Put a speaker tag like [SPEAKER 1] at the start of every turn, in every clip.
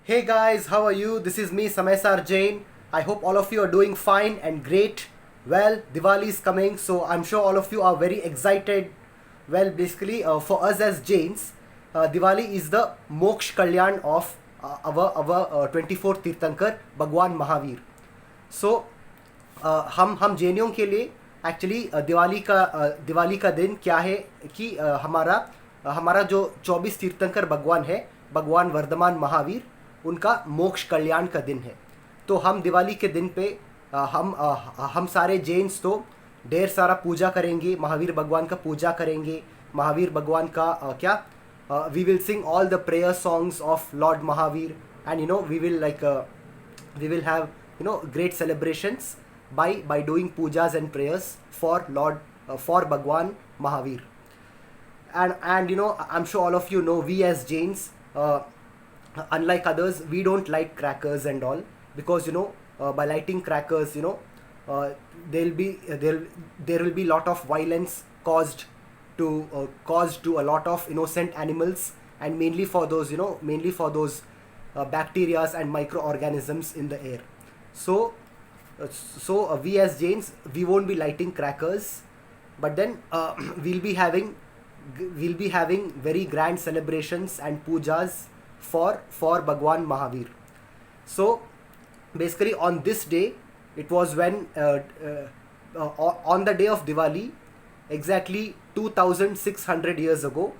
[SPEAKER 1] Hey guys, how are you? This is me, Samaysar Jain. I hope all of you are doing fine and great. Well, Diwali is coming, so I'm sure all of you are very excited. Well, basically, for us as Jains, Diwali is the Moksh Kalyan of our 24th Tirthankar, Bhagwan Mahavir. सो हम जैनियों के लिए actually Diwali का दिन क्या है कि हमारा जो 24 तीर्थंकर भगवान है, भगवान वर्धमान महावीर, उनका मोक्ष कल्याण का दिन है. तो हम दिवाली के दिन पे हम सारे जैन्स तो ढेर सारा पूजा करेंगे, महावीर भगवान का पूजा करेंगे. महावीर भगवान का we will sing all the prayer songs of lord Mahavir and we will have great celebrations by doing pujas and prayers for Lord for Bhagwan Mahavir. And I'm sure all of you know, we as Jains, unlike others, we don't light crackers and all, because by lighting crackers, there will be lot of violence caused to a lot of innocent animals, and mainly for those bacterias and microorganisms in the air. So we as Jains, we won't be lighting crackers, but then we'll be having very grand celebrations and pujas for Bhagwan Mahavir. So basically on this day, it was when on the day of Diwali, exactly 2600 years ago,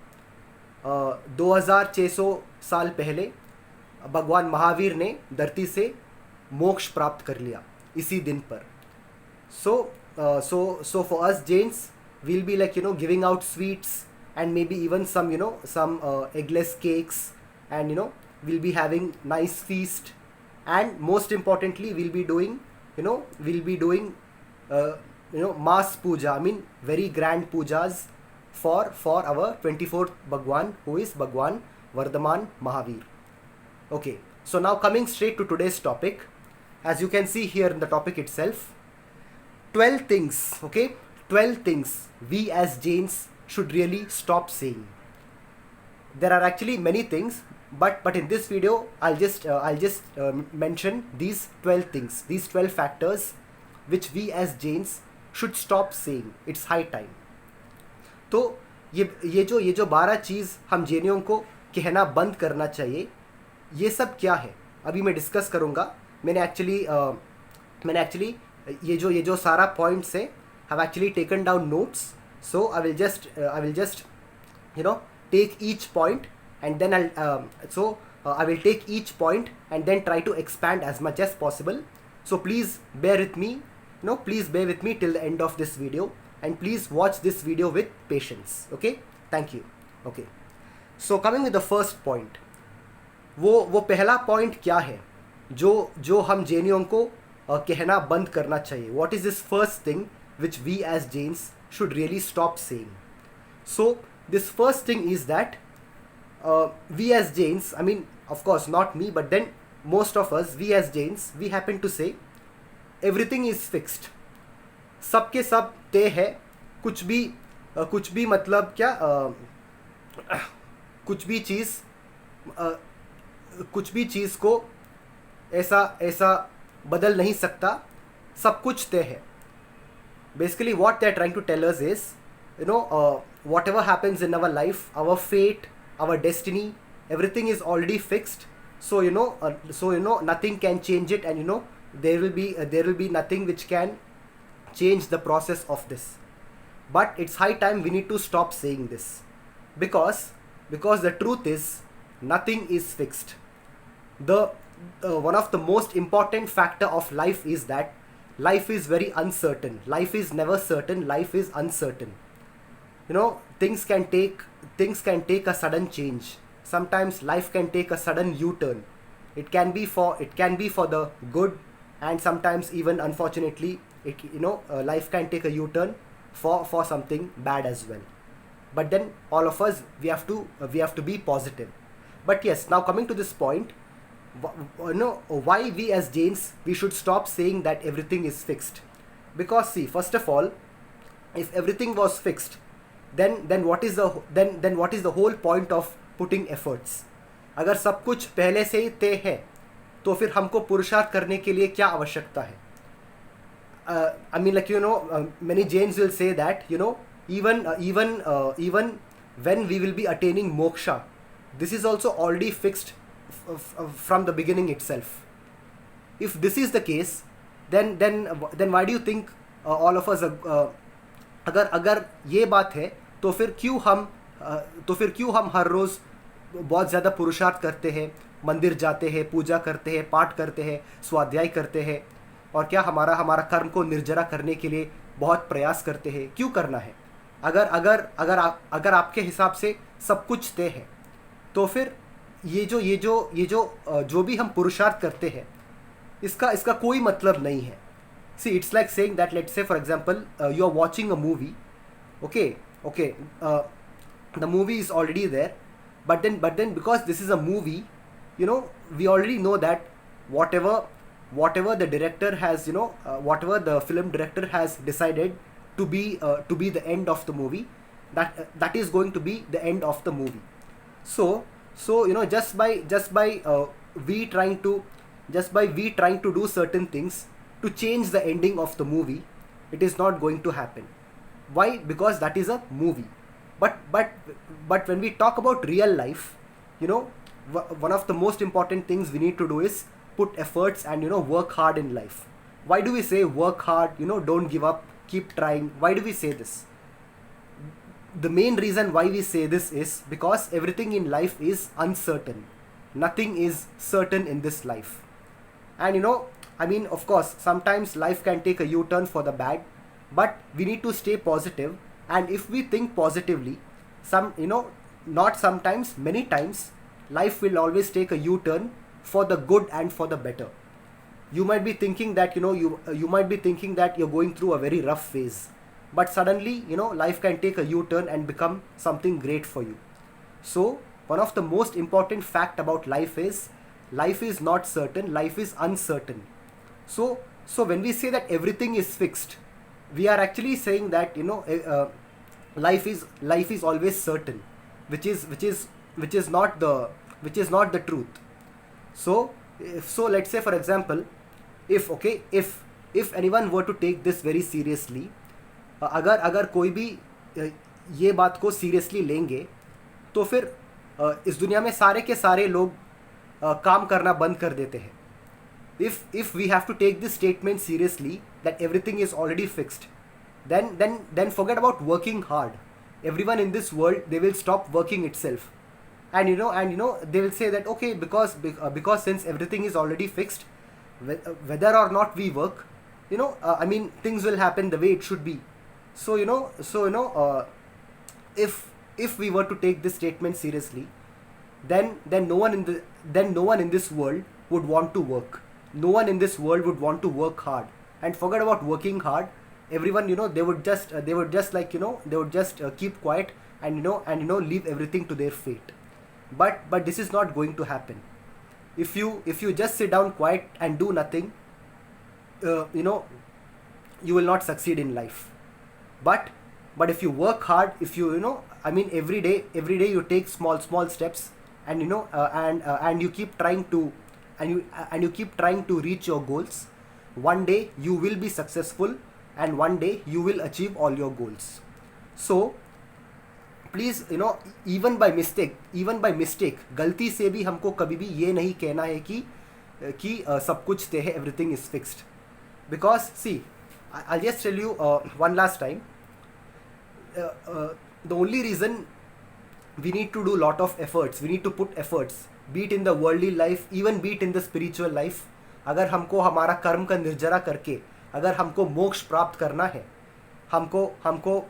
[SPEAKER 1] 2600 साल पहले भगवान महावीर ने धरती से मोक्ष प्राप्त कर लिया इसी दिन पर. So for us Jains, we'll be giving out sweets and maybe even some eggless cakes, and we'll be having nice feast, and most importantly we'll be doing mass puja, I mean very grand pujas for our 24th Bhagwan, who is Bhagwan Vardhaman Mahavir. Okay, so now coming straight to today's topic. As you can see here in the topic itself, 12 things, okay, 12 things we as Jains should really stop saying. There are actually many things, but in this video I'll just mention these 12 things, these 12 factors which we as Jains should stop saying. It's high time. तो ये जो 12 चीज़ हम जैनियों को कहना बंद करना चाहिए, ये सब क्या है अभी मैं डिस्कस करूँगा. मैंने एक्चुअली ये जो सारा पॉइंट्स है, have actually taken down notes. So I will just take each point, and then I will take each point and then try to expand as much as possible. So please bear with me, please bear with me till the end of this video, and please watch this video with patience. Okay, thank you. Okay, so coming with the first point, वो पहला point क्या है जो हम जैनियों को कहना बंद करना चाहिए. What is this first thing which we as Jains should really stop saying. So this first thing is that we as Jains, I mean of course not me, but then most of us, we as Jains, we happen to say everything is fixed. सबके सब तय है. कुछ भी मतलब क्या कुछ भी चीज़ को ऐसा बदल नहीं सकता. सब कुछ तय है. Basically what they are trying to tell us is, whatever happens in our life, our fate, our destiny, everything is already fixed. So nothing can change it, and there will be nothing which can change the process of this. But it's high time we need to stop saying this, because the truth is nothing is fixed. The one of the most important factor of life is that life is very uncertain. Life is never certain. Life is uncertain. Things can take a sudden change. Sometimes life can take a sudden U-turn. It can be for the good, and sometimes even unfortunately life can take a U-turn for something bad as well. But then all of us, we have to be positive. But yes, now coming to this point, why we as Jains, we should stop saying that everything is fixed. Because see, first of all, if everything was fixed, then what is the whole point of putting efforts? अगर सब कुछ पहले से ही तय है तो फिर हमको पुरुषार्थ करने के लिए क्या आवश्यकता है? I mean, like, many Jains will say that, even when we will be attaining moksha, this is also already fixed from the beginning itself. If this is the case, then why do you think all of us अगर ये बात है तो फिर क्यों हम हर रोज़ बहुत ज़्यादा पुरुषार्थ करते हैं, मंदिर जाते हैं, पूजा करते हैं, पाठ करते हैं, स्वाध्याय करते हैं, और क्या हमारा कर्म को निर्जरा करने के लिए बहुत प्रयास करते हैं? क्यों करना है? अगर आपके हिसाब से सब कुछ तय है तो फिर जो भी हम पुरुषार्थ करते हैं इसका कोई मतलब नहीं है. See, it's like saying that, let's say for example, you are watching a movie. Okay, the movie is already there, but then because this is a movie, we already know that whatever the director has, whatever the film director has decided to be the end of the movie, that is going to be the end of the movie. So just by we trying to do certain things to change the ending of the movie, it is not going to happen. Why? Because that is a movie. But when we talk about real life, one of the most important things we need to do is put efforts and work hard in life. Why do we say work hard, don't give up, keep trying? Why do we say this? The main reason why we say this is because everything in life is uncertain. Nothing is certain in this life. And of course, sometimes life can take a U-turn for the bad, but we need to stay positive. And if we think positively, not sometimes, many times, life will always take a U-turn for the good and for the better. You might be thinking that, you might be thinking that you're going through a very rough phase, but suddenly, life can take a U-turn and become something great for you. So, one of the most important fact about life is not certain, life is uncertain. So when we say that everything is fixed, we are actually saying that life is always certain, which is not the truth. So let's say for example, if anyone were to take this very seriously, अगर कोई भी ये बात को seriously लेंगे तो फिर इस दुनिया में सारे के सारे लोग काम करना बंद कर देते हैं. If we have to take this statement seriously, that everything is already fixed, then forget about working hard. Everyone in this world, they will stop working itself, and they will say that, okay, because since everything is already fixed, whether or not we work, things will happen the way it should be. So if we were to take this statement seriously, then no one in this world would want to work. No one in this world would want to work hard. And forget about working hard. Everyone, they would just keep quiet and leave everything to their fate. But this is not going to happen. If you just sit down quiet and do nothing, you will not succeed in life. But if you work hard, if every day you take small steps, and and you keep trying to reach your goals, one day you will be successful, and one day you will achieve all your goals. So please, even by mistake, गलती से भी हमको कभी भी ये नहीं कहना है कि सब कुछ तय है, everything is fixed. Because see, I'll just tell you one last time. The only reason we need to do lot of efforts, we need to put efforts, be it in the worldly life, even be it in the spiritual life. अगर हमको हमारा कर्म का निर्जरा करके अगर हमको मोक्ष प्राप्त करना है, हमको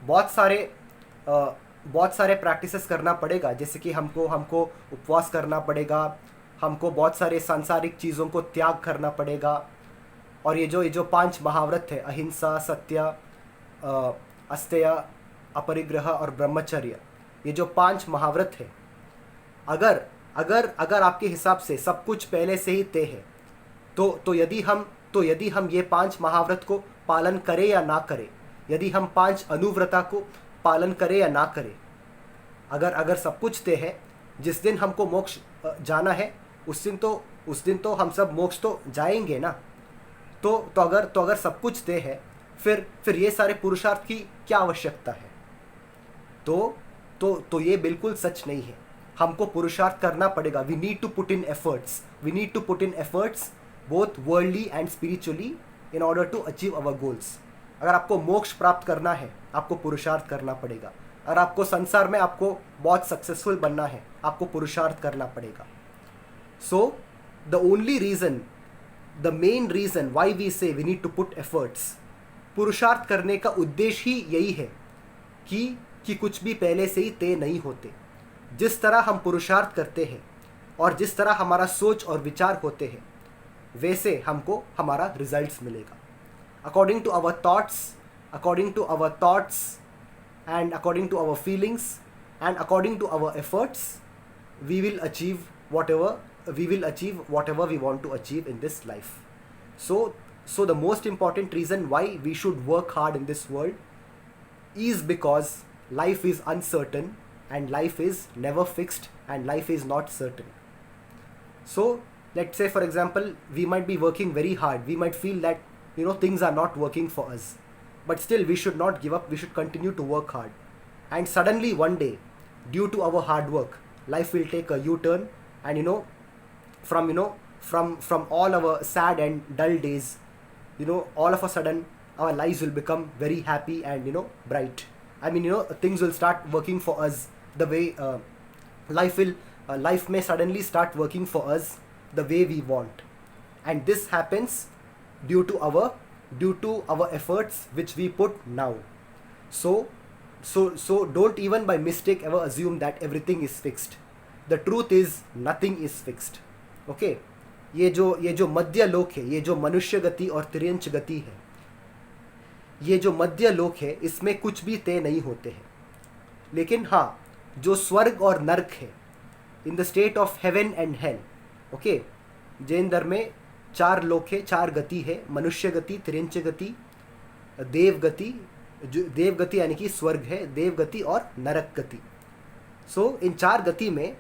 [SPEAKER 1] बहुत सारे प्रैक्टिसेस करना पड़ेगा. जैसे कि हमको उपवास करना पड़ेगा, हमको बहुत सारे सांसारिक चीज़ों को त्याग करना पड़ेगा. और ये जो 5 महाव्रत है, अहिंसा, सत्य, अस्तेय, अपरिग्रह और ब्रह्मचर्य, ये जो 5 महाव्रत है, अगर आपके हिसाब से सब कुछ पहले से ही तय है, तो यदि हम ये 5 महाव्रत को पालन करें या ना करें, यदि हम 5 अनुव्रता को पालन करें या ना करें, अगर सब कुछ तय है, जिस दिन हमको मोक्ष जाना है उस दिन तो हम सब मोक्ष तो जाएंगे ना। तो अगर सब कुछ तय है, फिर ये सारे पुरुषार्थ की क्या आवश्यकता है? तो ये बिल्कुल सच नहीं है। हमको पुरुषार्थ करना पड़ेगा। We need to put in efforts both worldly and spiritually in order to achieve our goals. अगर आपको मोक्ष प्राप्त करना है, आपको पुरुषार्थ करना पड़ेगा। अगर आपको संसार में आपको बहुत सक्सेसफुल बनना है, आपको पुरुषार्थ करना पड़ेगा। So the main reason why we say we need to put efforts, पुरुषार्थ करने का उद्देश्य ही यही है कि कुछ भी पहले से ही तय नहीं होते। जिस तरह हम पुरुषार्थ करते हैं और जिस तरह हमारा सोच और विचार होते हैं, वैसे हमको हमारा रिजल्ट्स मिलेगा। According to our thoughts and according to our feelings and according to our efforts, we will achieve whatever we want to achieve in this life. So the most important reason why we should work hard in this world is because life is uncertain and life is never fixed and life is not certain. So let's say, for example, we might be working very hard. We might feel that things are not working for us. But still, we should not give up. We should continue to work hard. And suddenly, one day, due to our hard work, life will take a U-turn. And from all our sad and dull days, all of a sudden, our lives will become very happy and bright. I mean, things will start working for us the way life may suddenly start working for us the way we want. And this happens due to our efforts which we put now. So don't even by mistake ever assume that everything is fixed. The truth is nothing is fixed. Okay, ये जो मध्य लोक है, ये जो मनुष्य गति और तिर्यंच गति है, ये जो मध्य लोक है, इसमें कुछ भी तय नहीं होते हैं। लेकिन हाँ, जो स्वर्ग और नरक है, in the state of heaven and hell, okay, Jain धर्म में 4 लोक है, 4 गति है, मनुष्य गति, तिर्यंच गति, देव गति, जो देव गति यानी कि स्वर्ग है, देव गति और नरक गति। सो इन 4 गति में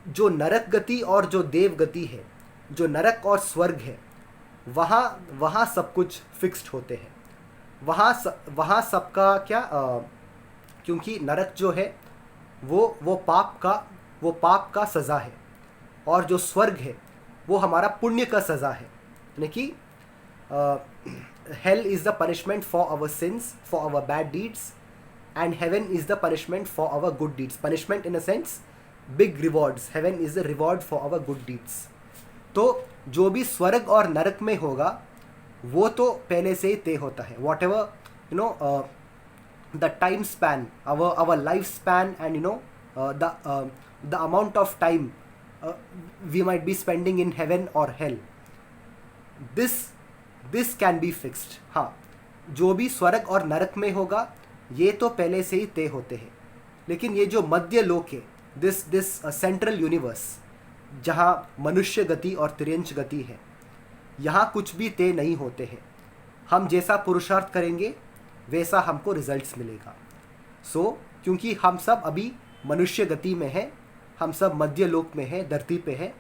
[SPEAKER 1] जो नरक गति और जो देव गति है, जो नरक और स्वर्ग है, वहाँ सब कुछ फिक्स्ड होते हैं। वहाँ सबका क्या, क्योंकि नरक जो है वो पाप का सज़ा है, और जो स्वर्ग है वो हमारा पुण्य का सज़ा है। यानी कि hell is the punishment for our sins, for our bad deeds, and heaven is the punishment for our good deeds. Punishment in a sense big rewards, heaven is the reward for our good deeds. तो जो भी स्वर्ग और नरक में होगा वो तो पहले से ही तय होता है। What ever the time span, our lifespan, and the amount of time we might be spending in heaven or hell, this can be fixed. हाँ, जो भी स्वर्ग और नरक में होगा ये तो पहले से ही तय होते हैं। लेकिन ये जो मध्य लोक है, दिस सेंट्रल यूनिवर्स, जहाँ मनुष्य गति और तिर्यंच गति है, यहाँ कुछ भी तय नहीं होते हैं। हम जैसा पुरुषार्थ करेंगे वैसा हमको रिजल्ट्स मिलेगा। क्योंकि हम सब अभी मनुष्य गति में हैं, हम सब मध्य लोक में हैं, धरती पे हैं।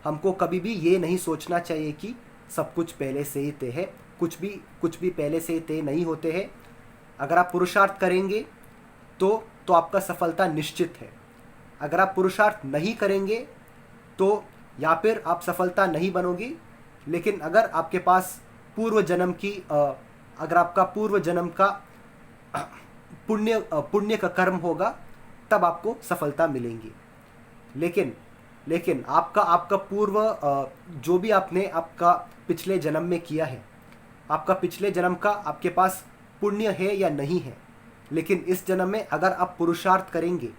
[SPEAKER 1] हमको कभी भी ये नहीं सोचना चाहिए कि सब कुछ पहले से ही तय है। कुछ भी पहले से ही तय नहीं होते हैं। अगर आप पुरुषार्थ करेंगे तो आपका सफलता निश्चित है। अगर आप पुरुषार्थ नहीं करेंगे तो या फिर आप सफलता नहीं बनोगी। लेकिन अगर आपके पास पूर्व जन्म की अगर आपका पूर्व जन्म का पुण्य का कर्म होगा तब आपको सफलता मिलेंगी। लेकिन आपका पूर्व जो भी आपने आपका पिछले जन्म में किया है, आपका पिछले जन्म का आपके पास पुण्य है या नहीं है, लेकिन इस जन्म में अगर आप पुरुषार्थ करेंगे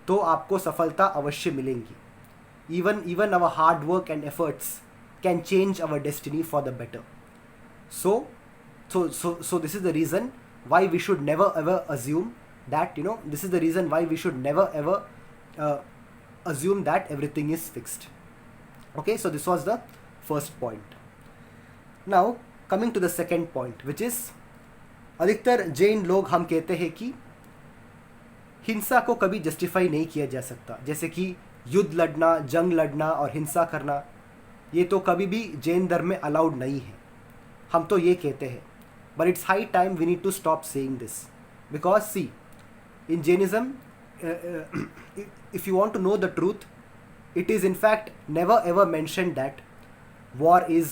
[SPEAKER 1] तो आपको सफलता अवश्य मिलेंगी। even our hard work and efforts can change our destiny for the better. So this is the reason why we should never ever assume that this is the reason why we should never ever assume that everything is fixed. Okay, so this was the first point. Now coming to the second point, which is अधिकतर जैन लोग हम कहते हैं कि हिंसा को कभी justify नहीं किया जा सकता। जैसे कि युद्ध लड़ना, जंग लड़ना और हिंसा करना, ये तो कभी भी जैन धर्म में अलाउड नहीं है. हम तो ये कहते हैं. But it's high time we need to stop saying this, because see, in Jainism, if you want to know the truth, it is in fact never ever mentioned that war is,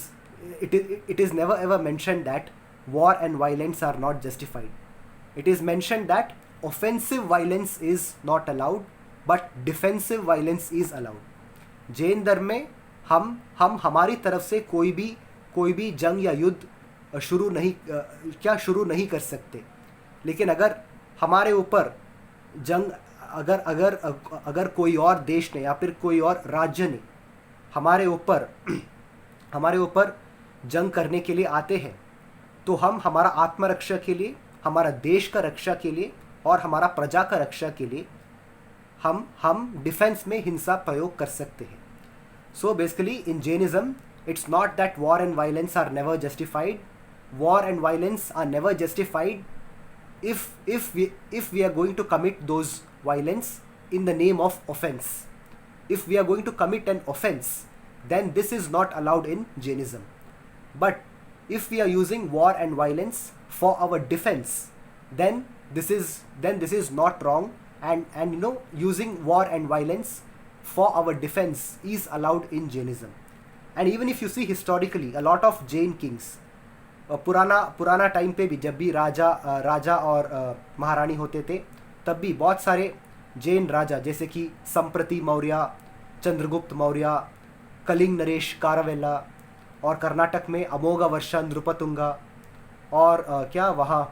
[SPEAKER 1] it is never ever mentioned that war and violence are not justified. It is mentioned that offensive violence is not allowed, but defensive violence is allowed. Jain धर्म में हम हमारी तरफ से कोई भी जंग या युद्ध शुरू नहीं कर सकते. लेकिन अगर हमारे ऊपर जंग, अगर कोई और देश ने या फिर कोई और राज्य ने हमारे ऊपर जंग करने के लिए आते हैं, तो हम हमारा आत्मरक्षा के लिए, हमारा देश का रक्षा के लिए और हमारा प्रजा का रक्षा के लिए हम डिफेंस में हिंसा प्रयोग कर सकते हैं. So basically in Jainism it's not that war and violence are never justified. War and violence are never justified if we are going to commit those violence in the name of offense. If we are going to commit an offense, then this is not allowed in Jainism. But if we are using war and violence for our defense, then this is not wrong, and using war and violence for our defense is allowed in Jainism. And even if you see historically, a lot of Jain kings, पुराना time पे भी जब भी राजा और महारानी होते थे, तब भी बहुत सारे जैन राजा जैसे कि संप्रति मौर्य, चंद्रगुप्त मौर्य, कलिंग नरेश कारवेला, और कर्नाटक में अमोघवर्ष नृपतुंगा, और क्या वहाँ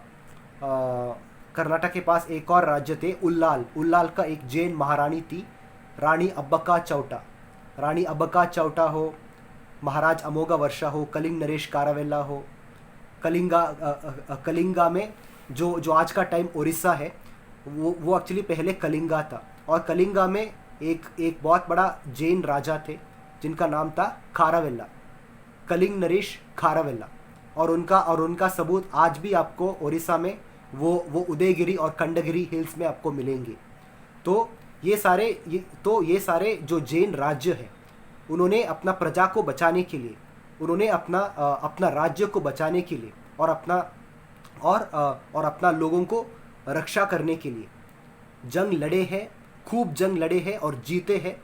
[SPEAKER 1] कर्नाटक के पास एक और राज्य थे उल्लाल का एक जैन महारानी थी, रानी अब्बका चौटा हो, महाराज अमोघवर्ष हो, कलिंग नरेश कारवेला हो. कलिंगा में जो आज का टाइम उड़ीसा है, वो एक्चुअली पहले कलिंगा था. और कलिंगा में एक बहुत बड़ा जैन राजा थे जिनका नाम था खारावेला, कलिंग नरेश खारावेला. और उनका सबूत आज भी आपको उड़ीसा में वो उदयगिरी और खंडगिरी हिल्स में आपको मिलेंगे. तो ये सारे जो जैन राज्य हैं, उन्होंने अपना प्रजा को बचाने के लिए, उन्होंने अपना राज्य को बचाने के लिए और अपना लोगों को रक्षा करने के लिए जंग लड़े हैं, खूब जंग लड़े हैं और जीते हैं.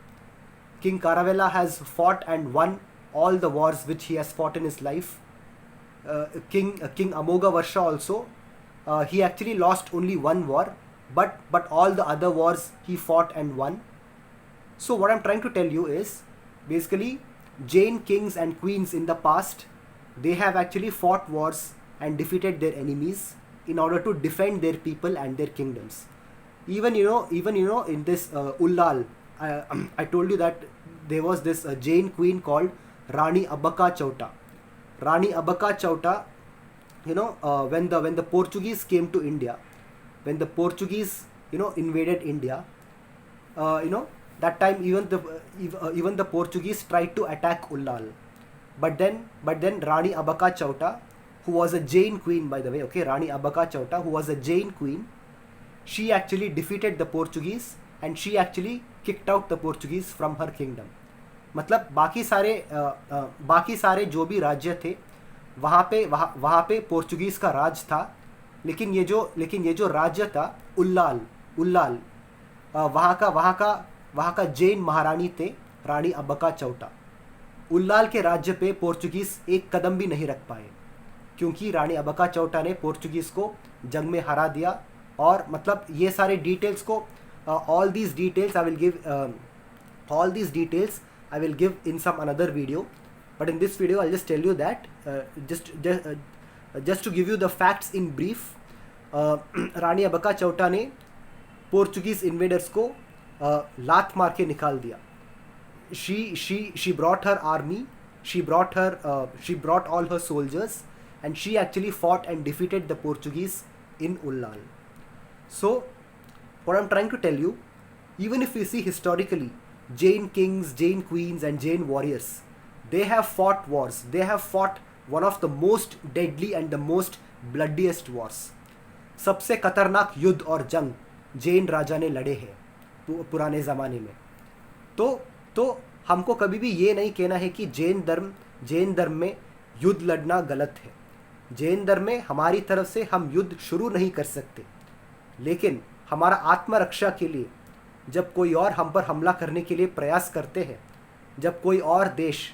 [SPEAKER 1] King Kharavela has fought and won all the wars which he has fought in his life. King Amoghavarsha also, he actually lost only one war, but all the other wars he fought and won. So what I'm trying to tell you is, basically Jain kings and queens in the past, they have actually fought wars and defeated their enemies in order to defend their people and their kingdoms. Even in this Ullal, I told you that there was this Jain queen called Rani Abbaka Chauta. Rani Abbaka Chauta, when the Portuguese came to India, when the Portuguese invaded India, that time even the Portuguese tried to attack Ullal, but then Rani Abbaka Chauta, who was a Jain queen, by the way, okay, Rani Abbaka Chauta, who was a Jain queen, she actually defeated the Portuguese and she actually kicked out the Portuguese from her kingdom. मतलब बाकी सारे जो भी राज्य थे, वहाँ पे Portuguese का राज था. लेकिन ये जो राज्य था उल्लाल, वहाँ का जैन महारानी थे रानी अब्बका चौटा. उल्लाल के राज्य पे पोर्चुगीज एक कदम भी नहीं रख पाए, क्योंकि रानी अब्बका चौटा ने पोर्चुगीज को जंग में हरा दिया. और मतलब ये सारे डिटेल्स को all these details I will give in some another video, but in this video I'll just tell you that just to give you the facts in brief. रानी अब्बका चौटा ने पोर्चुगीज इन्वेडर्स को लात मार के निकाल दिया. She brought her army, she brought all her soldiers, and she actually fought and defeated the Portuguese in Ullal. So what I'm trying to tell you, even if we see historically, Jain kings, Jain queens and Jain warriors, they have fought wars. They have fought one of the most deadly and the most bloodiest wars. सबसे खतरनाक युद्ध और जंग जैन राजा ने लड़े हैं पुराने ज़माने में. तो हमको कभी भी ये नहीं कहना है कि जैन धर्म में युद्ध लड़ना गलत है। जैन धर्म में हमारी तरफ से हम युद्ध शुरू नहीं कर सकते, लेकिन हमारा आत्मरक्षा के लिए जब कोई और हम पर हमला करने के लिए प्रयास करते हैं, जब कोई और देश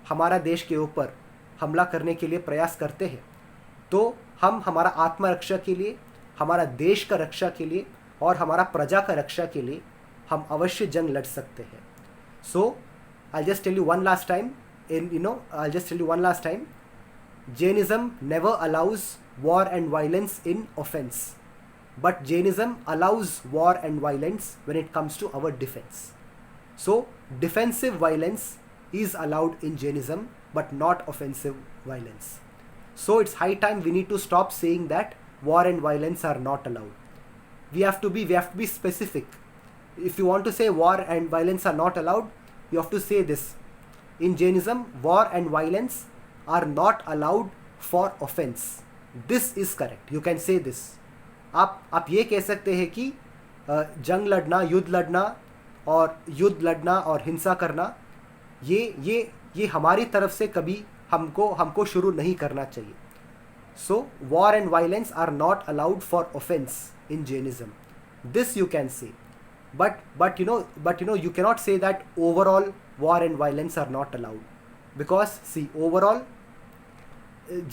[SPEAKER 1] हमारा देश के ऊपर हमला करने के लिए प्रयास करते हैं, तो हम हमारा आत्मरक्षा के लिए, हमारा देश का रक्षा के लिए और हमारा प्रजा का रक्षा के लिए हम अवश्य जंग लड़ सकते हैं। सो I'll just tell you one last time, Jainism never allows war and violence in offense, but Jainism allows war and violence when it comes to our defense. So defensive violence is allowed in Jainism, but not offensive violence. So it's high time we need to stop saying that war and violence are not allowed. We have to be specific. If you want to say war and violence are not allowed, you have to say this: in Jainism, war and violence are not allowed for offense. This is correct. You can say this. आप ये कह सकते हैं कि जंग लड़ना, युद्ध लड़ना और हिंसा करना ये हमारी तरफ से कभी हमको शुरू नहीं करना चाहिए. So war and violence are not allowed for offense in Jainism. This you can say. But you cannot say that overall war and violence are not allowed, because see, overall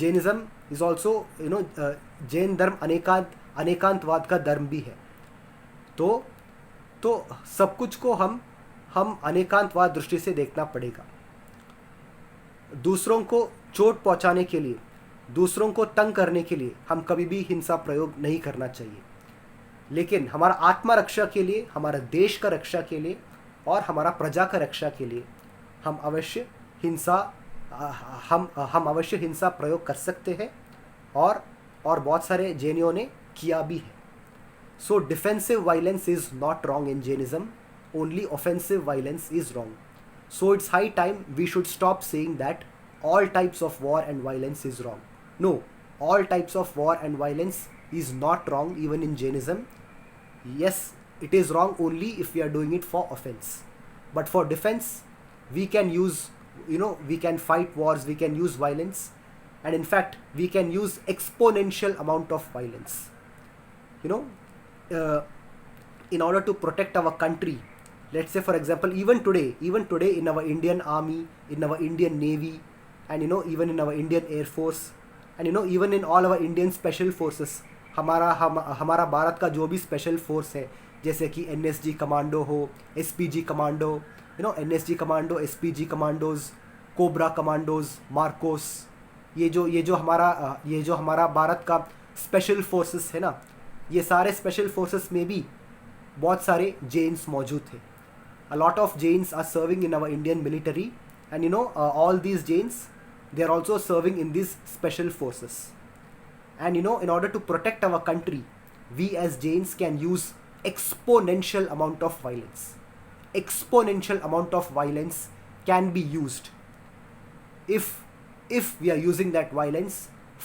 [SPEAKER 1] Jainism is also Jain धर्म अनेकांतवाद का धर्म भी है. तो सब कुछ को हम अनेकांतवाद दृष्टि से देखना पड़ेगा. दूसरों को चोट पहुंचाने के लिए, दूसरों को तंग करने के लिए हम कभी भी हिंसा प्रयोग नहीं करना चाहिए. लेकिन हमारा आत्मरक्षा के लिए, हमारा देश का रक्षा के लिए और हमारा प्रजा का रक्षा के लिए हम अवश्य हिंसा प्रयोग कर सकते हैं, और बहुत सारे जैनियों ने किया भी है. So defensive violence is not wrong in Jainism, only offensive violence is wrong. So it's high time we should stop saying that all types of war and violence is wrong. No, all types of war and violence is not wrong even in Jainism. Yes, it is wrong only if we are doing it for offense. But for defense, we can use, we can fight wars, we can use violence, and in fact, we can use exponential amount of violence. In order to protect our country, let's say for example, even today in our Indian Army, in our Indian Navy, and even in our Indian Air Force, and even in all our Indian Special Forces, हमारा भारत का जो भी special force है, जैसे कि NSG commando हो, SPG commando, NSG commando, SPG commandos, cobra commandos, Marcos, ये जो हमारा भारत का स्पेशल फोर्सेस है ना, ये सारे स्पेशल फोर्सेस में भी बहुत सारे जैन्स मौजूद थे. A lot of Jains are serving in our Indian military, and all these Jains, they are also serving in these special forces. And in order to protect our country, we as Jains can use exponential amount of violence. Exponential amount of violence can be used if we are using that violence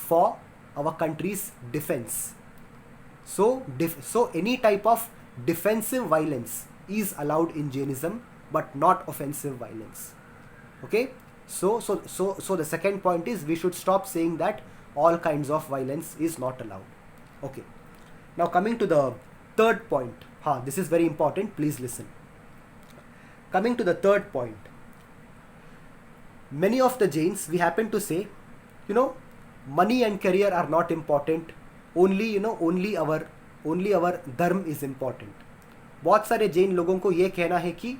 [SPEAKER 1] for our country's defense. So any type of defensive violence is allowed in Jainism, but not offensive violence. Okay, so the second point is we should stop saying that all kinds of violence is not allowed. Okay, now coming to the third point. This is very important, please listen. Coming to the third point, many of the Jains, we happen to say, money and career are not important, only our dharma is important. बहुत सारे जैन लोगों को ये कहना है कि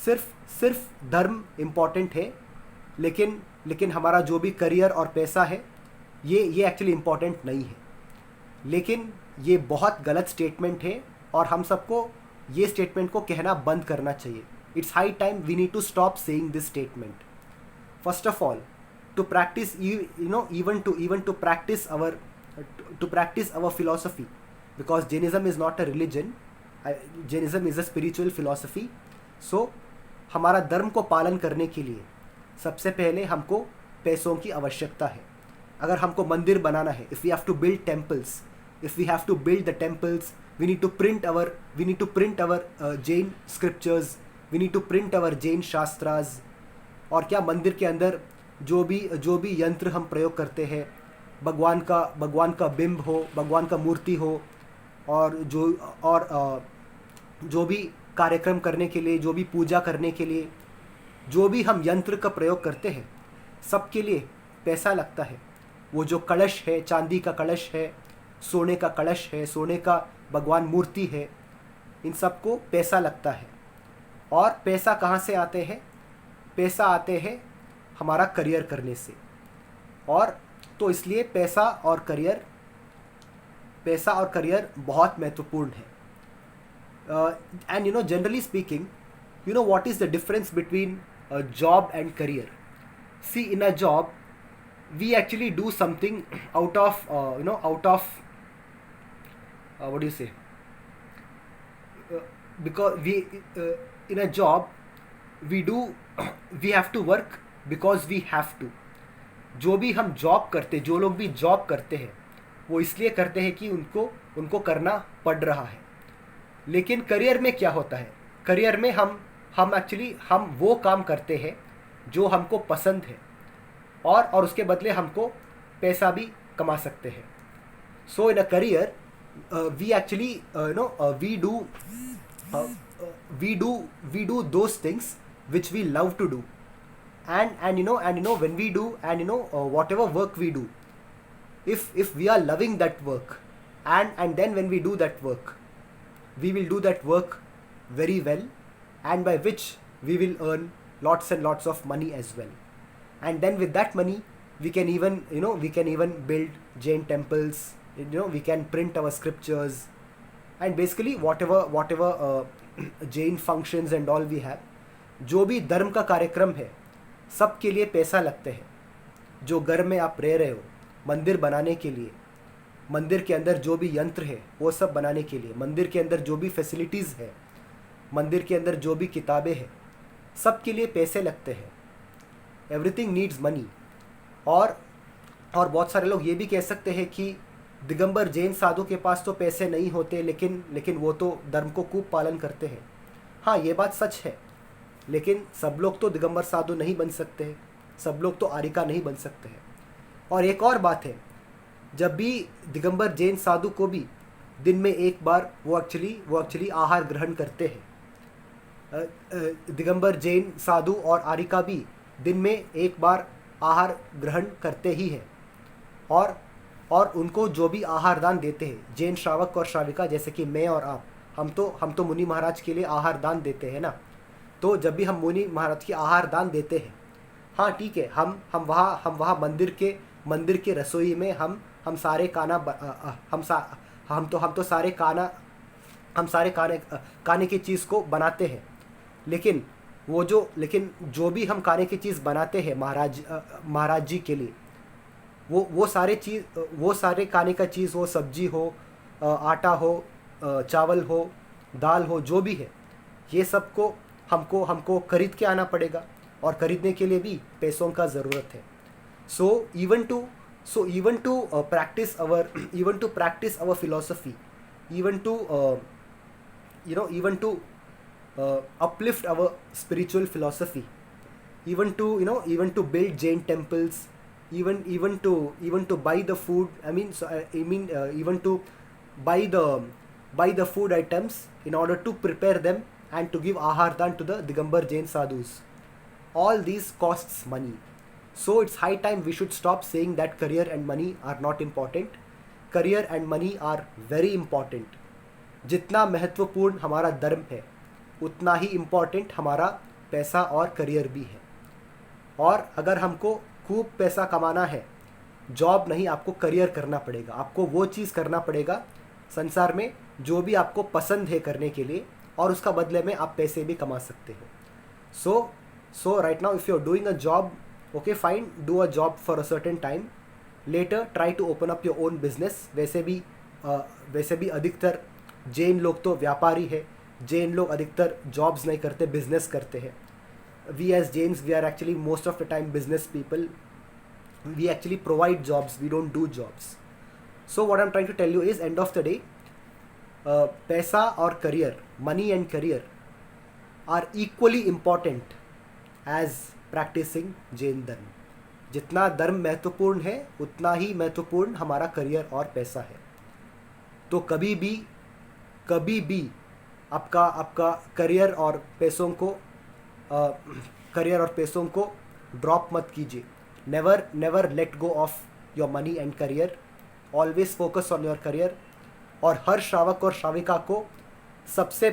[SPEAKER 1] सिर्फ धर्म इम्पॉर्टेंट है, लेकिन हमारा जो भी करियर और पैसा है ये एक्चुअली इम्पॉर्टेंट नहीं है. लेकिन ये बहुत गलत स्टेटमेंट है, और हम सबको ये स्टेटमेंट को कहना बंद करना चाहिए. It's high time we need to stop saying this statement. First of all, to practice even to practice our philosophy, because Jainism is not a religion, Jainism is a spiritual philosophy. So हमारा धर्म को पालन करने के लिए सबसे पहले हमको पैसों की आवश्यकता है. अगर हमको मंदिर बनाना है, if we have to build temples, we need to print our Jain scriptures, we need to print our Jain शास्त्रास। और क्या मंदिर के अंदर जो भी यंत्र हम प्रयोग करते हैं, भगवान का बिंब हो, भगवान का मूर्ति हो, और जो भी कार्यक्रम करने के लिए, जो भी पूजा करने के लिए जो भी हम यंत्र का प्रयोग करते हैं, सबके लिए पैसा लगता है। वो जो कलश है, चांदी का कलश है, सोने का कलश है, सोने का भगवान मूर्ति है, इन सबको पैसा लगता है। और पैसा कहाँ से आते हैं? पैसा आते हैं हमारा करियर करने से। और तो इसलिए पैसा और करियर बहुत महत्वपूर्ण है। And generally speaking, what is the difference between a job and career? See, in a job we actually do something out of what do you say, because in a job we have to work because we have to. जो लोग भी job करते हैं वो इसलिए करते हैं कि उनको करना पड़ रहा है। लेकिन करियर में क्या होता है? करियर में हम वो काम करते हैं जो हमको पसंद है, और उसके बदले हमको पैसा भी कमा सकते हैं। So in a career we do those things which we love to do, and when we do, and whatever work we do, if we are loving that work, and then when we do that work, we will do that work very well, and by which we will earn lots and lots of money as well. And then with that money we can even build Jain temples, we can print our scriptures, and basically whatever Jain functions and all we have, जो भी धर्म का कार्यक्रम है सबके लिए पैसा लगते हैं। जो घर में आप रह रहे हो, मंदिर बनाने के लिए, मंदिर के अंदर जो भी यंत्र है वो सब बनाने के लिए, मंदिर के अंदर जो भी फैसिलिटीज़ है, मंदिर के अंदर जो भी किताबें हैं, सब के लिए पैसे लगते हैं। Everything needs money. और बहुत सारे लोग ये भी कह सकते हैं कि दिगंबर जैन साधु के पास तो पैसे नहीं होते, लेकिन वो तो धर्म को खूब पालन करते हैं। हाँ, ये बात सच है, लेकिन सब लोग तो दिगंबर साधु नहीं बन सकते हैं, सब लोग तो आरिका नहीं बन सकते हैं। और एक और बात है, जब भी दिगंबर जैन साधु को भी दिन में एक बार वो एक्चुअली आहार ग्रहण करते हैं। दिगंबर जैन साधु और आरिका भी दिन में एक बार आहार ग्रहण करते ही हैं। और उनको जो भी आहार दान देते हैं, जैन श्रावक और श्राविका जैसे कि मैं और आप, हम तो मुनि महाराज के लिए आहार दान देते हैं ना। तो जब भी हम मुनि महाराज की आहार दान देते हैं, हाँ ठीक है, हम वहाँ मंदिर के रसोई में हम सारे खाने की चीज़ को बनाते हैं। लेकिन जो भी हम खाने की चीज़ बनाते हैं महाराज जी के लिए, वो सारे खाने का चीज़ हो, सब्जी हो, आटा हो, चावल हो, दाल हो, जो भी है, ये सब को हमको खरीद के आना पड़ेगा, और खरीदने के लिए भी पैसों का ज़रूरत है। So even to practice our philosophy, even to uplift our spiritual philosophy, even to build Jain temples, even to buy the food. Even to buy the food items in order to prepare them and to give ahar dan to the Digambar Jain sadhus. All these costs money. So it's high time we should stop saying that career and money are not important. Career and money are very important. जितना महत्वपूर्ण हमारा धर्म है, उतना ही important हमारा पैसा और career भी है। और अगर हमको खूब पैसा कमाना है, जॉब नहीं, आपको करियर करना पड़ेगा। आपको वो चीज़ करना पड़ेगा संसार में जो भी आपको पसंद है करने के लिए, और उसका बदले में आप पैसे भी कमा सकते हो। So right now if you're doing a job, okay fine, do a job for a certain time, later try to open up your own business। वैसे भी अधिकतर जैन लोग तो व्यापारी है, जैन लोग अधिकतर जॉब्स नहीं करते, बिजनेस करते हैं। We as Jains, we are actually most of the time business people. We actually provide jobs, we don't do jobs. So what I'm trying to tell you is, end of the day, पैसा और career, money and career, are equally important as practicing Jain dharma. जितना धर्म महत्वपूर्ण है उतना ही महत्वपूर्ण हमारा career और पैसा है। तो कभी भी आपका आपका करियर और पैसों को ड्रॉप मत कीजिए। Never let go of your money and career, always focus on your career. और हर श्रावक और श्राविका को सबसे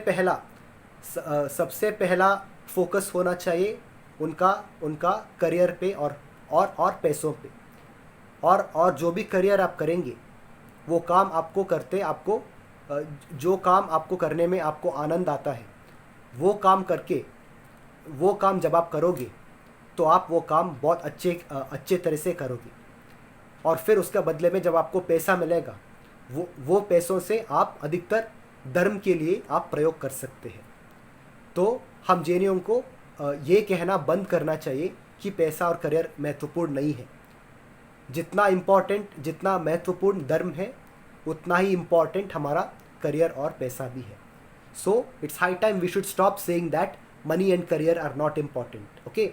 [SPEAKER 1] पहला फोकस होना चाहिए उनका करियर पे और पैसों पे। और जो भी करियर आप करेंगे वो काम जो काम आपको करने में आपको आनंद आता है, वो काम जब आप करोगे तो आप वो काम बहुत अच्छे तरह से करोगे। और फिर उसके बदले में जब आपको पैसा मिलेगा वो पैसों से आप अधिकतर धर्म के लिए आप प्रयोग कर सकते हैं। तो हम जैनियों को ये कहना बंद करना चाहिए कि पैसा और करियर महत्वपूर्ण नहीं है। जितना महत्वपूर्ण धर्म है उतना ही इम्पॉर्टेंट हमारा करियर और पैसा भी है। So it's high time we should stop saying that money and career are not important. Okay,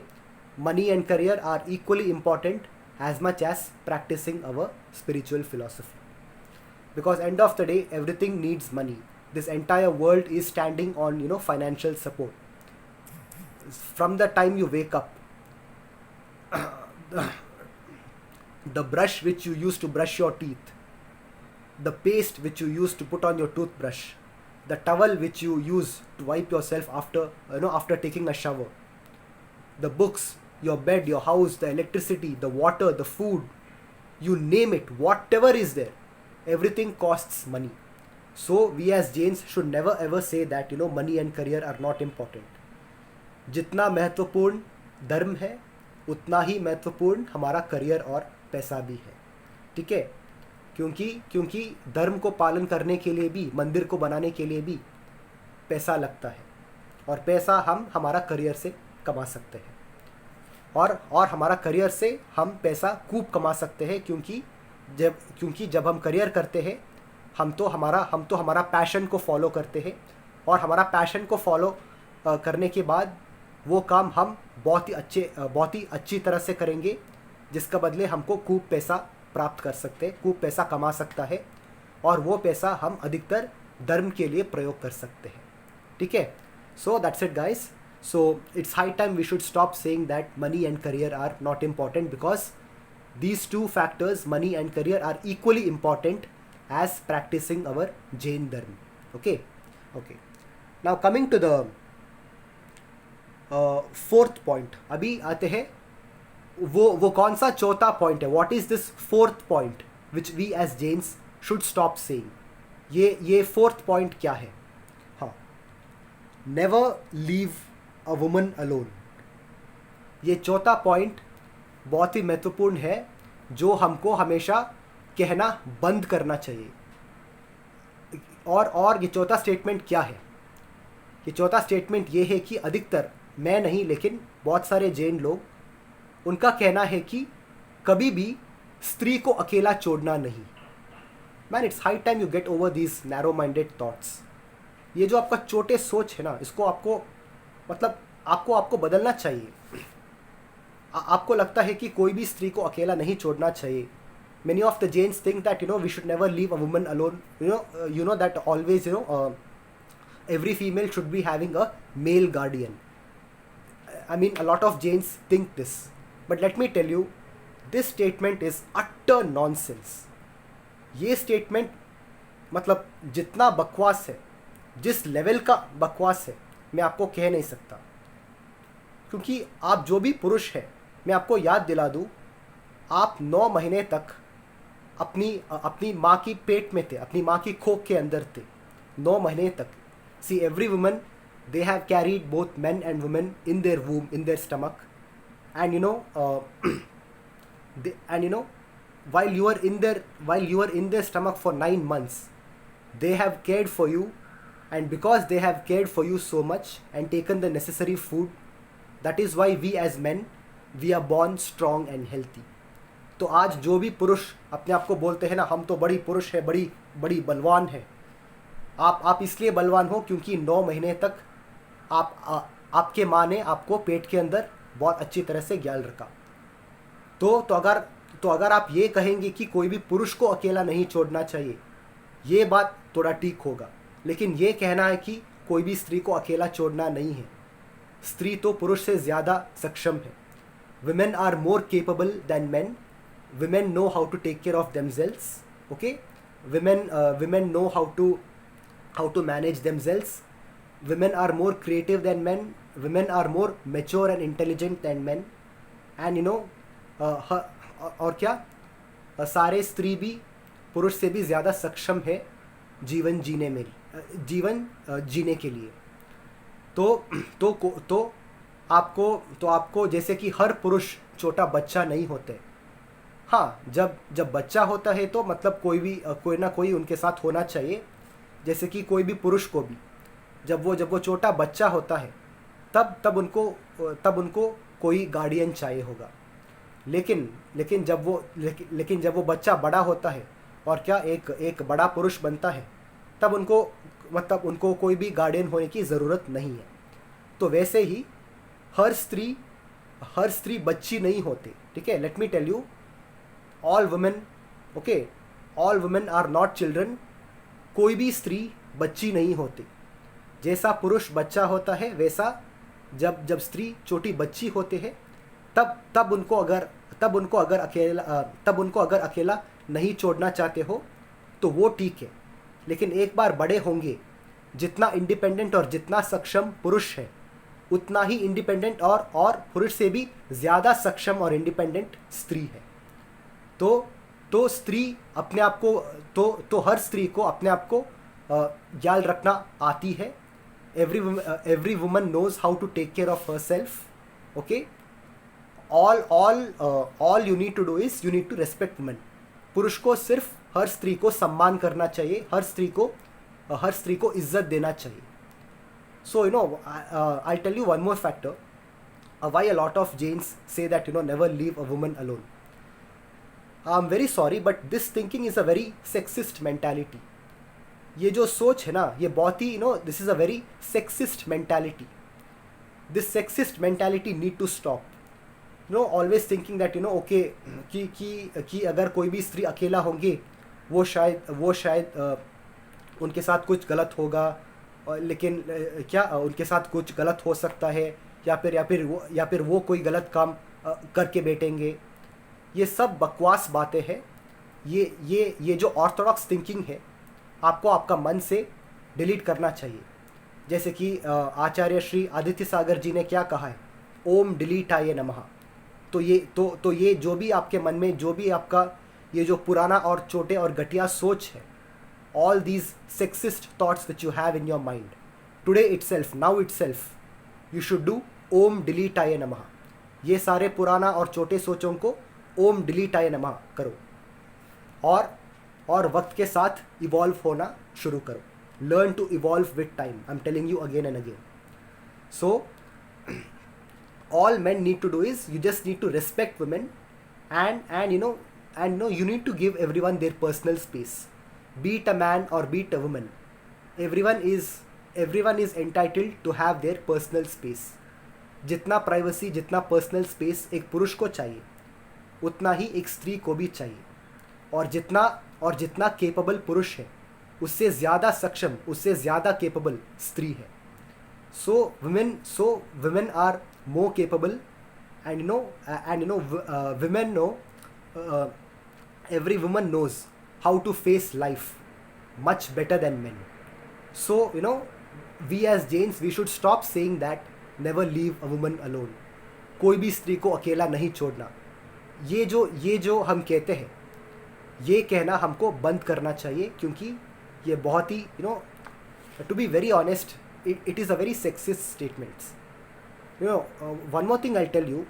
[SPEAKER 1] money and career are equally important as much as practicing our spiritual philosophy, because end of the day everything needs money. This entire world is standing on financial support. From the time you wake up, the brush which you use to brush your teeth, the paste which you use to put on your toothbrush, the towel which you use to wipe yourself after taking a shower, the books, your bed, your house, the electricity, the water, the food, you name it, whatever is there, everything costs money. So we as Jains should never ever say that money and career are not important. जितना महत्वपूर्ण धर्म है उतना ही महत्वपूर्ण हमारा career और पैसा भी है। ठीक है, क्योंकि धर्म को पालन करने के लिए भी, मंदिर को बनाने के लिए भी पैसा लगता है, और पैसा हम हमारा करियर से कमा सकते हैं। और हमारा करियर से हम पैसा खूब कमा सकते हैं, क्योंकि जब हम करियर करते हैं हम तो हमारा पैशन को फॉलो करते हैं, और हमारा पैशन को फॉलो करने के बाद वो काम हम बहुत ही अच्छी तरह से करेंगे, जिसका बदले हमको खूब पैसा प्राप्त कर सकते हैं, खूब पैसा कमा सकता है, और वो पैसा हम अधिकतर धर्म के लिए प्रयोग कर सकते हैं। ठीक है, so that's it guys. So it's high time we should stop saying that money and career are not important, because these two factors, money and career, are equally important as practicing our Jain dharma. Okay. Now coming to the fourth point. अभी आते हैं वो कौन सा चौथा point है? What is this fourth point which we as Jains should stop saying? ये fourth point क्या है? हाँ, never leave a woman alone। ये चौथा पॉइंट बहुत ही महत्वपूर्ण है, जो हमको हमेशा कहना बंद करना चाहिए। और ये चौथा स्टेटमेंट क्या है? ये चौथा स्टेटमेंट ये है कि अधिकतर, मैं नहीं लेकिन बहुत सारे जैन लोग, उनका कहना है कि कभी भी स्त्री को अकेला छोड़ना नहीं। Man, it's high time you get over these narrow minded thoughts. ये जो आपका छोटे सोच है ना, इसको आपको बदलना चाहिए। आपको लगता है कि कोई भी स्त्री को अकेला नहीं छोड़ना चाहिए। Many of the Jains think that we should never leave a woman alone. You know that always every female should be having a male guardian. I mean, a lot of Jains think this, but let me tell you, this statement is utter nonsense. ये statement जितना बकवास है, जिस level का बकवास है, मैं आपको कह नहीं सकता। क्योंकि आप जो भी पुरुष है, मैं आपको याद दिला दूँ, आप 9 महीने तक अपनी माँ की पेट में थे, अपनी माँ की खोख के अंदर थे 9 महीने तक। See every woman, they have carried both men and women in their womb, in their stomach, and while you are in their stomach for 9 months, they have cared for you, and because they have cared for you so much and taken the necessary food, that is why we as men, we are born strong and healthy. तो आज जो भी पुरुष अपने आप को बोलते हैं ना, हम तो बड़ी पुरुष है, बड़ी बलवान है, आप इसलिए बलवान हो क्योंकि 9 महीने तक आपके माँ ने आपको पेट के अंदर बहुत अच्छी तरह से ज्ञान रखा। तो अगर आप ये कहेंगे कि कोई भी पुरुष को अकेला नहीं छोड़ना चाहिए, ये बात थोड़ा ठीक होगा। लेकिन ये कहना है कि कोई भी स्त्री को अकेला छोड़ना नहीं है। स्त्री तो पुरुष से ज़्यादा सक्षम है। Women are more capable than men. Women know how to take care of themselves. Okay, women know how to manage themselves. Women are more creative than men. Women are more mature and intelligent than men. And और क्या, सारे स्त्री भी पुरुष से भी ज़्यादा सक्षम है जीवन जीने के लिए। तो आपको जैसे कि हर पुरुष छोटा बच्चा नहीं होते। हाँ, जब बच्चा होता है तो मतलब कोई ना कोई उनके साथ होना चाहिए। जैसे कि कोई भी पुरुष को भी जब वो छोटा बच्चा होता है तब उनको कोई गार्डियन चाहिए होगा। लेकिन जब वो बच्चा बड़ा होता है और क्या एक बड़ा पुरुष बनता है, तब उनको कोई भी गार्डियन होने की ज़रूरत नहीं है। तो वैसे ही हर स्त्री बच्ची नहीं होती। ठीक है, let me tell you, all women are not children. कोई भी स्त्री बच्ची नहीं होती। जैसा पुरुष बच्चा होता है, वैसा जब स्त्री छोटी बच्ची होते हैं तब उनको अगर अकेला नहीं छोड़ना चाहते हो तो वो ठीक है। लेकिन एक बार बड़े होंगे, जितना इंडिपेंडेंट और जितना सक्षम पुरुष है, उतना ही इंडिपेंडेंट और पुरुष से भी ज़्यादा सक्षम और इंडिपेंडेंट स्त्री है। तो स्त्री अपने आप को तो हर स्त्री को अपने आप को ख्याल रखना आती है। Every woman knows how to take care of herself. Okay, all you need to do is you need to respect women. पुरुष को सिर्फ हर स्त्री को सम्मान करना चाहिए, हर स्त्री को इज्जत देना चाहिए। So I'll tell you one more factor why a lot of Jains say that never leave a woman alone. I'm very sorry but this thinking is a very sexist mentality. ये जो सोच है ना, ये बहुत ही this is a very sexist mentality. This sexist mentality need to stop. Always thinking that okay कि अगर कोई भी स्त्री अकेला होंगे वो शायद उनके साथ कुछ गलत होगा, लेकिन क्या उनके साथ कुछ गलत हो सकता है, या फिर वो कोई गलत काम करके बैठेंगे। ये सब बकवास बातें हैं। ये जो ऑर्थोडॉक्स थिंकिंग है, आपको आपका मन से डिलीट करना चाहिए। जैसे कि आचार्य श्री आदित्य सागर जी ने क्या कहा है, ओम डिलीटाय नमः। तो ये जो भी आपके मन में, जो भी आपका ये जो पुराना और छोटे और घटिया सोच है, all these sexist thoughts which you have in your mind, today itself, now itself, you should do Om Deletaye Namah. ये सारे पुराना और छोटे सोचों को ओम डिलीटाय नमः करो और वक्त के साथ इवॉल्व होना शुरू करो। Learn to evolve with time, I am telling you again and again. So all men need to do is you just need to respect women and you need to give everyone their personal space, be it a man or be it a woman. everyone is entitled to have their personal space. जितना privacy, जितना personal space एक पुरुष को चाहिए, उतना ही एक स्त्री को भी चाहिए। और जितना केपेबल पुरुष है, उससे ज़्यादा सक्षम, उससे ज़्यादा केपेबल स्त्री है। So women are more capable, and women know, every woman knows how to face life much better than men. So we as Jains, we should stop saying that never leave a woman alone. कोई भी स्त्री को अकेला नहीं छोड़ना। ये जो हम कहते हैं, ये कहना हमको बंद करना चाहिए, क्योंकि ये बहुत ही to be very honest, it is a very sexist statement. One more thing I'll tell you.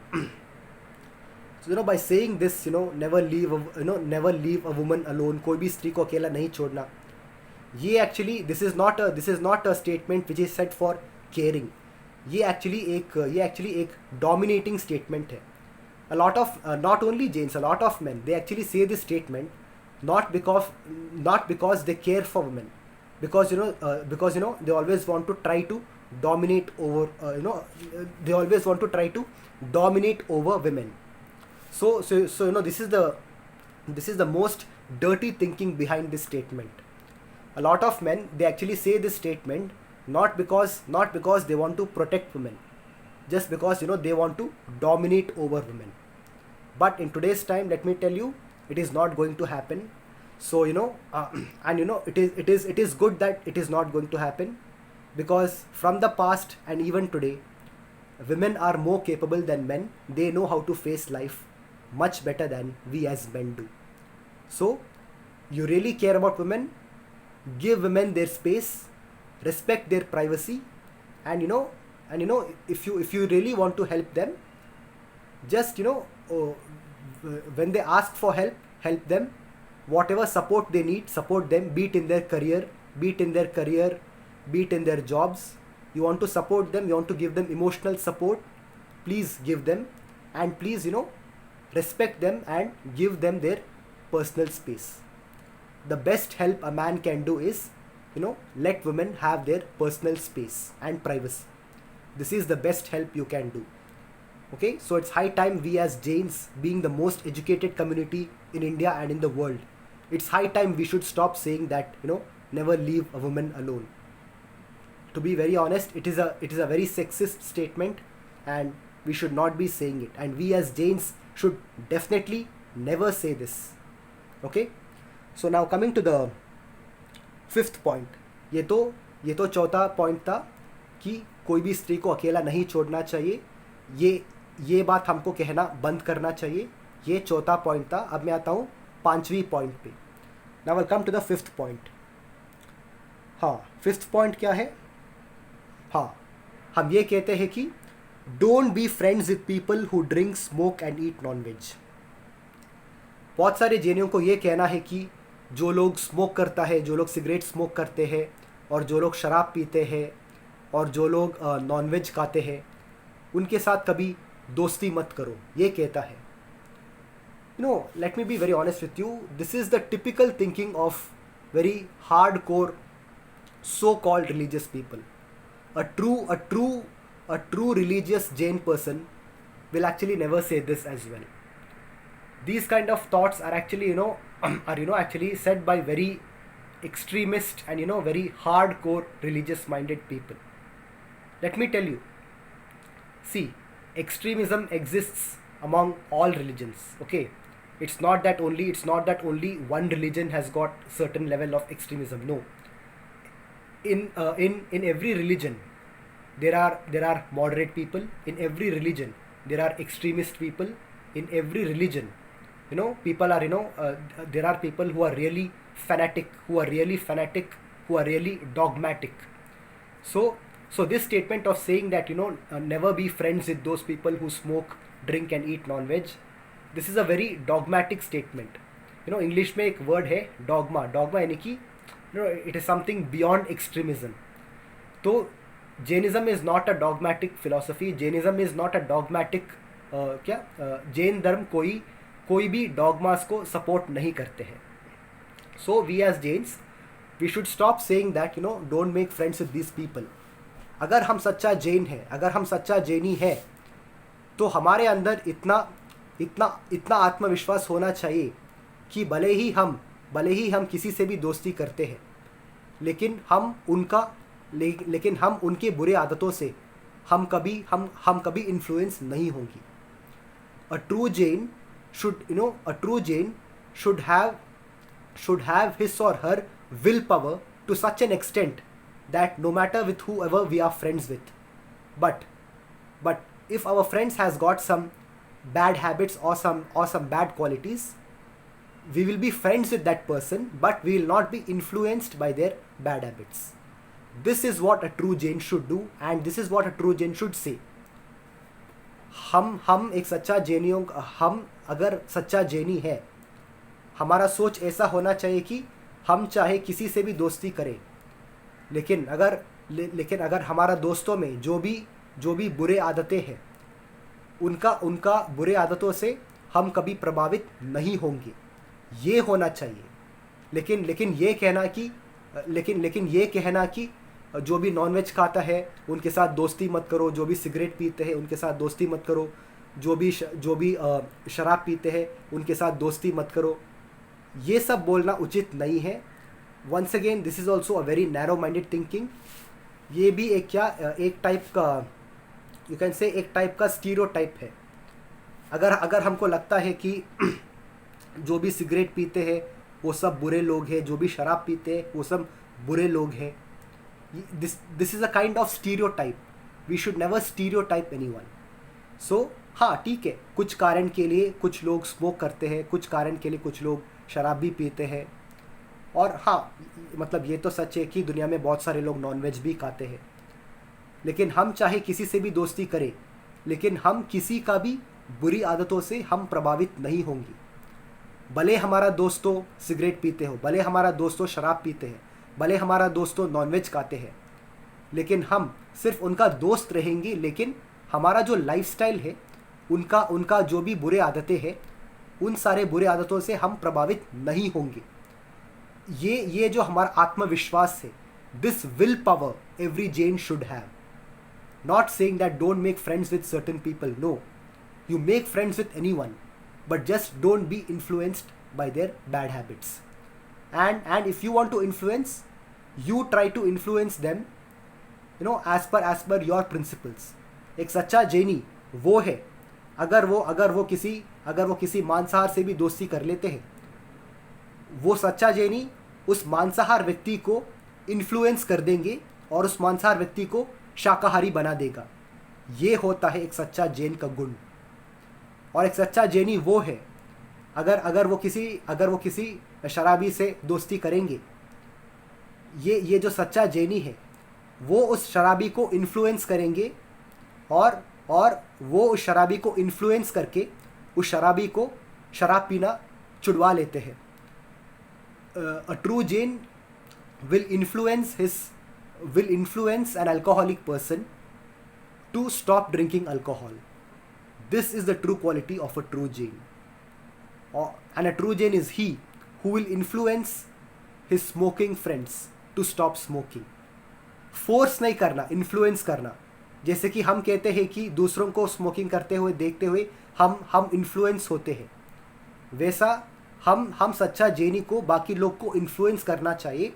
[SPEAKER 1] So by saying this, never leave a woman alone, कोई भी स्त्री को अकेला नहीं छोड़ना, ये actually this is not a statement which is said for caring. ये actually एक dominating statement है. A lot of not only Jains, a lot of men, they actually say this statement not because they care for women, because they always want to try to dominate over they always want to try to dominate over women. So this is the most dirty thinking behind this statement. A lot of men, they actually say this statement not because they want to protect women, just because they want to dominate over women. But in today's time, let me tell you, it is not going to happen. So and it is good that it is not going to happen, because from the past and even today, women are more capable than men. They know how to face life much better than we as men do. So you really care about women, give women their space, respect their privacy, and if you really want to help them, just when they ask for help them. Whatever support they need, support them, be it in their career, be it in their jobs. You want to support them, you want to give them emotional support, please give them. And please respect them and give them their personal space. The best help a man can do is let women have their personal space and privacy. This is the best help you can do. Okay, so it's high time we as Jains, being the most educated community in India and in the world, it's high time we should stop saying that never leave a woman alone. To be very honest, it is a very sexist statement, and we should not be saying it, and we as Jains should definitely never say this. Okay, so now coming to the fifth point. ये तो चौथा point था कि कोई भी स्त्री को अकेला नहीं छोड़ना चाहिए. ये बात हमको कहना बंद करना चाहिए. ये चौथा पॉइंट था. अब मैं आता हूँ पांचवी पॉइंट पे. Now will come to the fifth point. हाँ, फिफ्थ पॉइंट क्या है? हाँ, हम ये कहते हैं कि don't be friends with people who drink, smoke and eat non veg. बहुत सारे जैनियों को ये कहना है कि जो लोग स्मोक करता है, जो लोग सिगरेट स्मोक करते हैं, और जो लोग शराब पीते हैं, और जो लोग नॉन वेज खाते हैं, उनके साथ कभी दोस्ती मत करो, ये कहता है. Let me be very honest with you. This is the typical thinking of very hardcore so-called religious people. A true religious Jain person will actually never say this as well. These kind of thoughts are actually actually said by very extremist and very hardcore religious minded people. Let me tell you, see, extremism exists among all religions. Okay, it's not that only one religion has got certain level of extremism. No, in every religion there are moderate people. In every religion there are extremist people. In every religion people are there are people who are really fanatic, who are really dogmatic. So this statement of saying that never be friends with those people who smoke, drink and eat non-veg, this is a very dogmatic statement. English में एक word है dogma. Dogma यानी कि it is something beyond extremism. तो Jainism is not a dogmatic philosophy. Jainism is not a dogmatic Jain धर्म कोई भी dogmas को support नहीं करते हैं. So we as Jains, we should stop saying that don't make friends with these people. अगर हम सच्चा जैन है, अगर हम सच्चा जैनी है, तो हमारे अंदर इतना आत्मविश्वास होना चाहिए कि भले ही हम किसी से भी दोस्ती करते हैं, लेकिन हम उनके बुरे आदतों से हम कभी इन्फ्लुएंस नहीं होंगी. A true Jain should have his or her willpower to such an extent that no matter with whoever we are friends with, but if our friends has got some bad habits or some bad qualities, we will be friends with that person, but we will not be influenced by their bad habits. This is what a true Jain should do, and this is what a true Jain should say. हम एक सच्चा जैनियों, हम अगर सच्चा जैनी है, हमारा सोच ऐसा होना चाहिए कि हम चाहे किसी से भी दोस्ती करें, लेकिन अगर हमारा दोस्तों में जो भी बुरे आदतें हैं, उनका बुरे आदतों से हम कभी प्रभावित नहीं होंगे, ये होना चाहिए. लेकिन ये कहना कि जो भी नॉनवेज खाता है उनके साथ दोस्ती मत करो, जो भी सिगरेट पीते हैं उनके साथ दोस्ती मत करो, जो भी शराब पीते हैं उनके साथ दोस्ती मत करो। ये सब बोलना उचित नहीं है। Once again this is also a very narrow minded thinking. ये भी एक एक टाइप का, यू कैन से एक टाइप का स्टीरियोटाइप है। अगर हमको लगता है कि जो भी सिगरेट पीते हैं वो सब बुरे लोग हैं, जो भी शराब पीते हैं वो सब बुरे लोग हैं, this is a kind of stereotype. We should never stereotype anyone. So हाँ ठीक है, कुछ कारण के लिए कुछ लोग स्मोक करते हैं, कुछ कारण के लिए कुछ लोग शराब भी पीते हैं, और हाँ मतलब ये तो सच है कि दुनिया में बहुत सारे लोग नॉनवेज भी खाते हैं। लेकिन हम चाहे किसी से भी दोस्ती करें, लेकिन हम किसी का भी बुरी आदतों से हम प्रभावित नहीं होंगे। भले हमारा दोस्तों सिगरेट पीते हो, भले हमारा दोस्तों शराब पीते हैं, भले हमारा दोस्तों नॉनवेज खाते हैं, लेकिन हम सिर्फ उनका दोस्त रहेंगे। लेकिन हमारा जो लाइफस्टाइल है, उनका जो भी बुरे आदतें हैं, उन सारे बुरे आदतों से हम प्रभावित नहीं होंगे। ये जो हमारा आत्मविश्वास है, this will power every Jain should have. Not saying that don't make friends with certain people, no, you make friends with anyone, but just don't be influenced by their bad habits. And if you want to influence, you try to influence them, you know, as per your principles. एक सच्चा जैनी वो है, अगर वो किसी मांसाहार से भी दोस्ती कर लेते हैं, वो सच्चा जैनी उस मांसाहार व्यक्ति को इन्फ्लुएंस कर देंगे और उस मांसाहार व्यक्ति को शाकाहारी बना देगा। ये होता है एक सच्चा जैन का गुण। और एक सच्चा जैनी वो है, अगर वो किसी शराबी से दोस्ती करेंगे, ये जो सच्चा जैनी है वो उस शराबी को इन्फ्लुएंस करेंगे, और वो उस शराबी को इन्फ्लुएंस करके उस शराबी को शराब पीना छुड़वा लेते हैं। अ true Jain will influence an alcoholic person to stop drinking alcohol. This is the true quality of a true Jain. And a true Jain is he who will influence his smoking friends to stop smoking. Force नहीं करना, influence करना। जैसे कि हम कहते हैं कि दूसरों को स्मोकिंग करते हुए देखते हुए हम इन्फ्लुएंस होते हैं, वैसा हम सच्चा जैनी को बाकी लोग को इन्फ्लुएंस करना चाहिए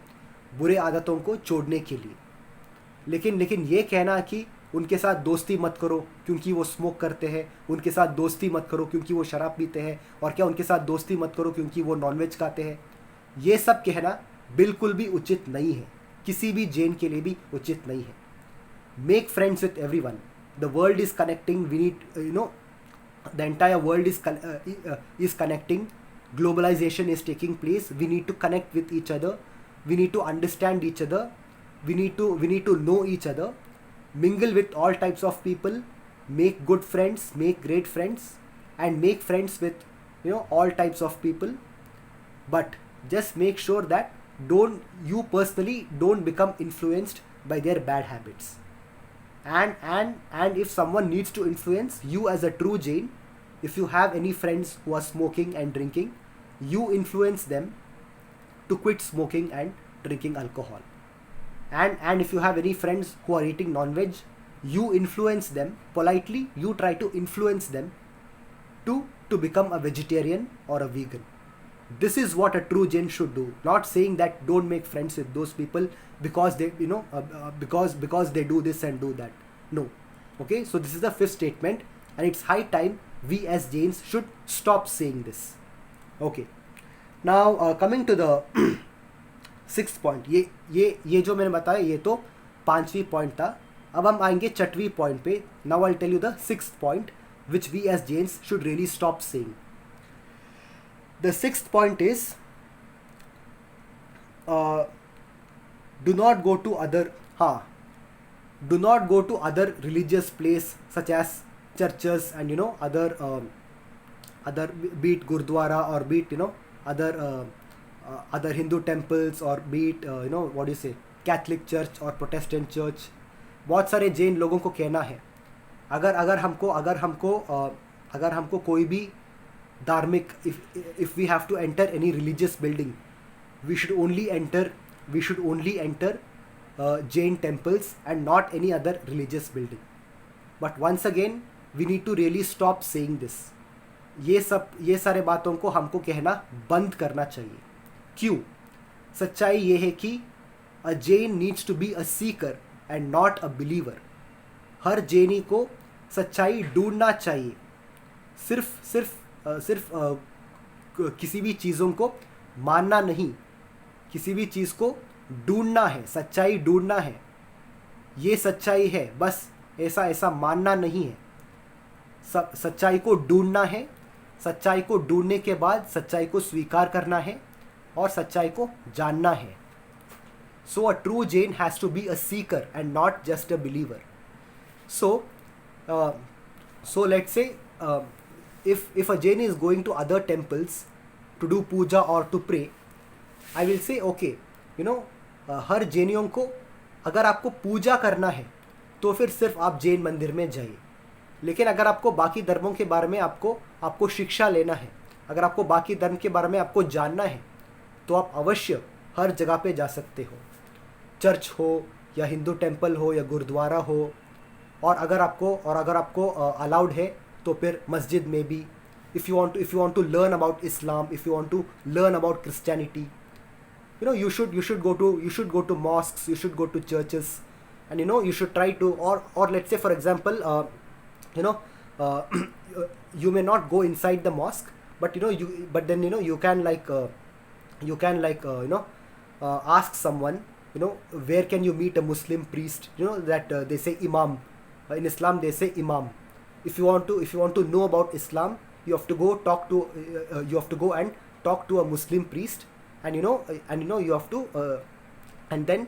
[SPEAKER 1] बुरे आदतों को छोड़ने के लिए। लेकिन ये कहना कि उनके साथ दोस्ती मत करो क्योंकि वो स्मोक करते हैं, उनके साथ दोस्ती मत करो क्योंकि वो शराब पीते हैं, और क्या उनके साथ दोस्ती मत करो क्योंकि वो नॉनवेज खाते हैं, ये सब कहना बिल्कुल भी उचित नहीं है, किसी भी जैन के लिए भी उचित नहीं है। Make friends with everyone, the world is connecting, we need, you know, the entire world is connecting, globalization is taking place, we need to connect with each other, we need to understand each other, we need to know each other, mingle with all types of people, make good friends, make great friends, and make friends with, you know, all types of people. But just make sure that you personally don't become influenced by their bad habits. And if someone needs to influence you as a true Jain, if you have any friends who are smoking and drinking, you influence them to quit smoking and drinking alcohol. And if you have any friends who are eating non-veg, you influence them politely, you try to influence them to become a vegetarian or a vegan. This is what a true Jain should do. Not saying that don't make friends with those people because they, you know, because they do this and do that. No. Okay, so this is the fifth statement, and it's high time we as Jains should stop saying this. Okay. Now coming to the sixth point, ये जो मैंने बताया ये तो पांचवी point था। अब हम आएंगे छठवीं पॉइंट पे। Now I tell you the sixth point which we as Jains should really stop saying. The sixth point is do not go to other religious place such as churches and, you know, other be it Gurdwara or be it, you know, other Hindu temples or be it, you know, what do you say, Catholic church or Protestant church. बहुत सारे जैन लोगों को कहना है अगर हमको कोई भी धार्मिक, if we have to enter any religious building, we should only enter Jain temples and not any other religious building. But once again, we need to really stop saying this. ये सारे बातों को हमको कहना बंद करना चाहिए. क्यों? सच्चाई ये है कि a Jain needs to be a seeker and not a believer. हर जैनी को सच्चाई ढूंढना चाहिए. सिर्फ किसी भी चीज़ों को मानना नहीं, किसी भी चीज़ को ढूंढना है, सच्चाई ढूंढना है. ये सच्चाई है, बस ऐसा मानना नहीं है. सच्चाई को ढूंढना है. सच्चाई को ढूंढने के बाद सच्चाई को स्वीकार करना है और सच्चाई को जानना है. So a true Jain has to be a seeker and not just a believer. So let's say if a Jain is going to other temples to do puja or to pray, I will say okay, हर जैनियों को अगर आपको पूजा करना है तो फिर सिर्फ आप जैन मंदिर में जाइए. लेकिन अगर आपको बाकी धर्मों के बारे में आपको शिक्षा लेना है, अगर आपको बाकी धर्म के बारे में आपको जानना है, तो आप अवश्य हर जगह पे जा सकते हो. चर्च हो या हिंदू टेम्पल हो या गुरुद्वारा हो, और अगर आपको अलाउड है तो फिर मस्जिद में भी. If you want to learn about Islam, if you want to learn about Christianity, you should go to mosques, you should go to churches, and you should try to, or let's say for example you may not go inside the mosque, but then you can ask someone, where can you meet a Muslim priest, that they say imam. In Islam they say imam. If you want to know about Islam, you have to go and talk to a Muslim priest, and you have to and then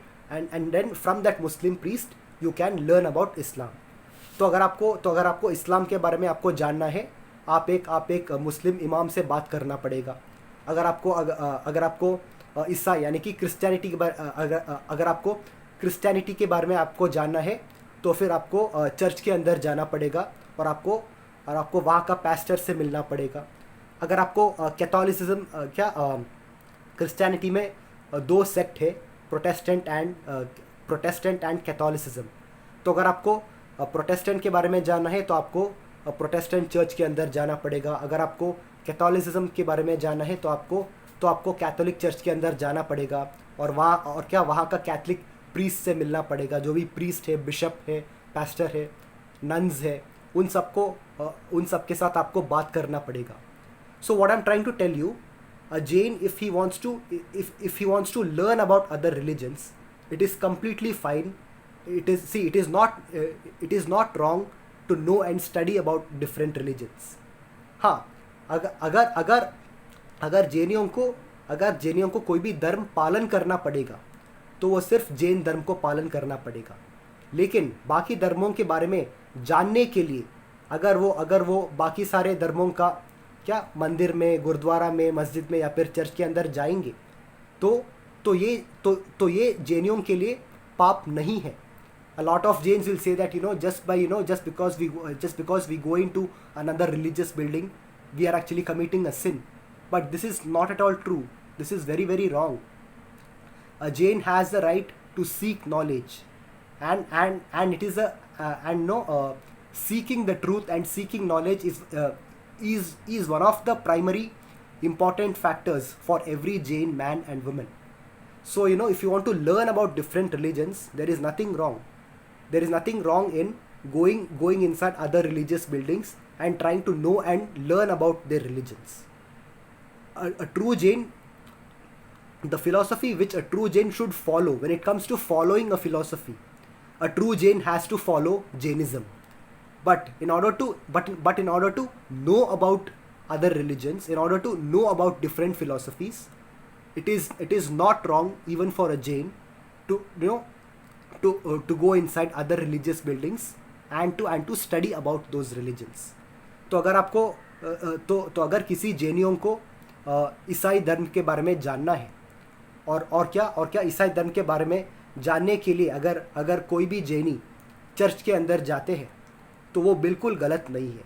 [SPEAKER 1] from that Muslim priest you can learn about Islam. तो अगर आपको इस्लाम के बारे में आपको जानना है, आप एक मुस्लिम इमाम से बात करना पड़ेगा. अगर आपको ईसा यानी कि क्रिश्चियनिटी के अगर आपको क्रिश्चियनिटी के बारे में आपको जानना है, तो फिर आपको चर्च के अंदर जाना पड़ेगा और आपको वहाँ का पास्टर से मिलना पड़ेगा. अगर आपको कैथोलिसिज्म क्रिश्चियनिटी में दो सेक्ट है, प्रोटेस्टेंट एंड कैथोलिसिज्म. तो अगर आपको प्रोटेस्टेंट के बारे में जानना है तो आपको प्रोटेस्टेंट चर्च के अंदर जाना पड़ेगा. अगर आपको कैथोलिसिज्म के बारे में जानना है तो आपको कैथोलिक चर्च के अंदर जाना पड़ेगा, और वहाँ का कैथलिक प्रीस्ट से मिलना पड़ेगा. जो भी प्रीस्ट है, बिशप है, पास्टर है, नन्स है, उन सब के साथ आपको बात करना पड़ेगा. So what I am trying to tell you, a Jain, if he wants to learn about other religions, it is completely fine. It is not wrong to know and study about different religions. हाँ, अगर जैनियों को कोई भी धर्म पालन करना पड़ेगा तो वो सिर्फ जैन धर्म को पालन करना पड़ेगा. लेकिन बाकी धर्मों के बारे में जानने के लिए अगर वो बाकी सारे धर्मों का मंदिर में, गुरुद्वारा में, मस्जिद में या फिर चर्च के अंदर जाएंगे, तो ये जैनियों के लिए पाप नहीं है. A lot of Jains will say that just because we go into another religious building, we are actually committing a sin. But this is not at all true. This is very, very wrong. A Jain has the right to seek knowledge, and it is seeking the truth and seeking knowledge is one of the primary important factors for every Jain man and woman. So if you want to learn about different religions, there is nothing wrong. There is nothing wrong in going inside other religious buildings and trying to know and learn about their religions. A true Jain, the philosophy which a true Jain should follow, when it comes to following a philosophy, a true Jain has to follow Jainism. But in order to know about other religions, in order to know about different philosophies, it is not wrong even for a Jain to go inside other religious buildings and to study about those religions. तो अगर किसी जैनियों को ईसाई धर्म के बारे में जानना है, और क्या ईसाई धर्म के बारे में जानने के लिए अगर कोई भी जैनी चर्च के अंदर जाते हैं, तो वो बिल्कुल गलत नहीं है.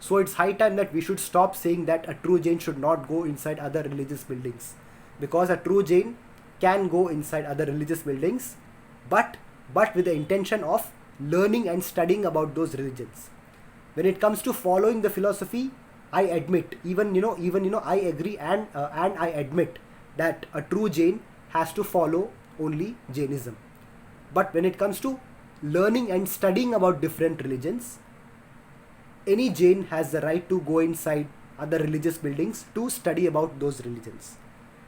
[SPEAKER 1] So it's high time that we should stop saying that a true Jain should not go inside other religious buildings, because a true Jain can go inside other religious buildings but with the intention of learning and studying about those religions. When it comes to following the philosophy, I admit, even I agree, and I admit that a true Jain has to follow only Jainism. But when it comes to learning and studying about different religions, any Jain has the right to go inside other religious buildings to study about those religions.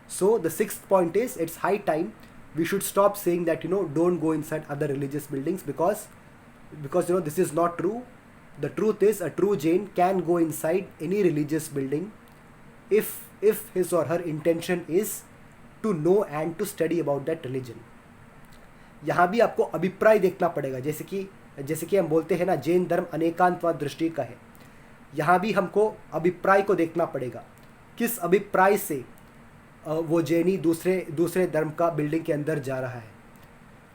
[SPEAKER 1] So the sixth point is, it's high time we should stop saying that, don't go inside other religious buildings, because this is not true. The truth is, a true Jain can go inside any religious building if his or her intention is to know and to study about that religion. यहाँ भी आपको अभिप्राय देखना पड़ेगा, जैसे कि हम बोलते हैं ना, जैन धर्म अनेकांतवाद दृष्टि का है. यहाँ भी हमको अभिप्राय को देखना पड़ेगा, किस अभिप्राय से वो जैनी दूसरे धर्म का बिल्डिंग के अंदर जा रहा है.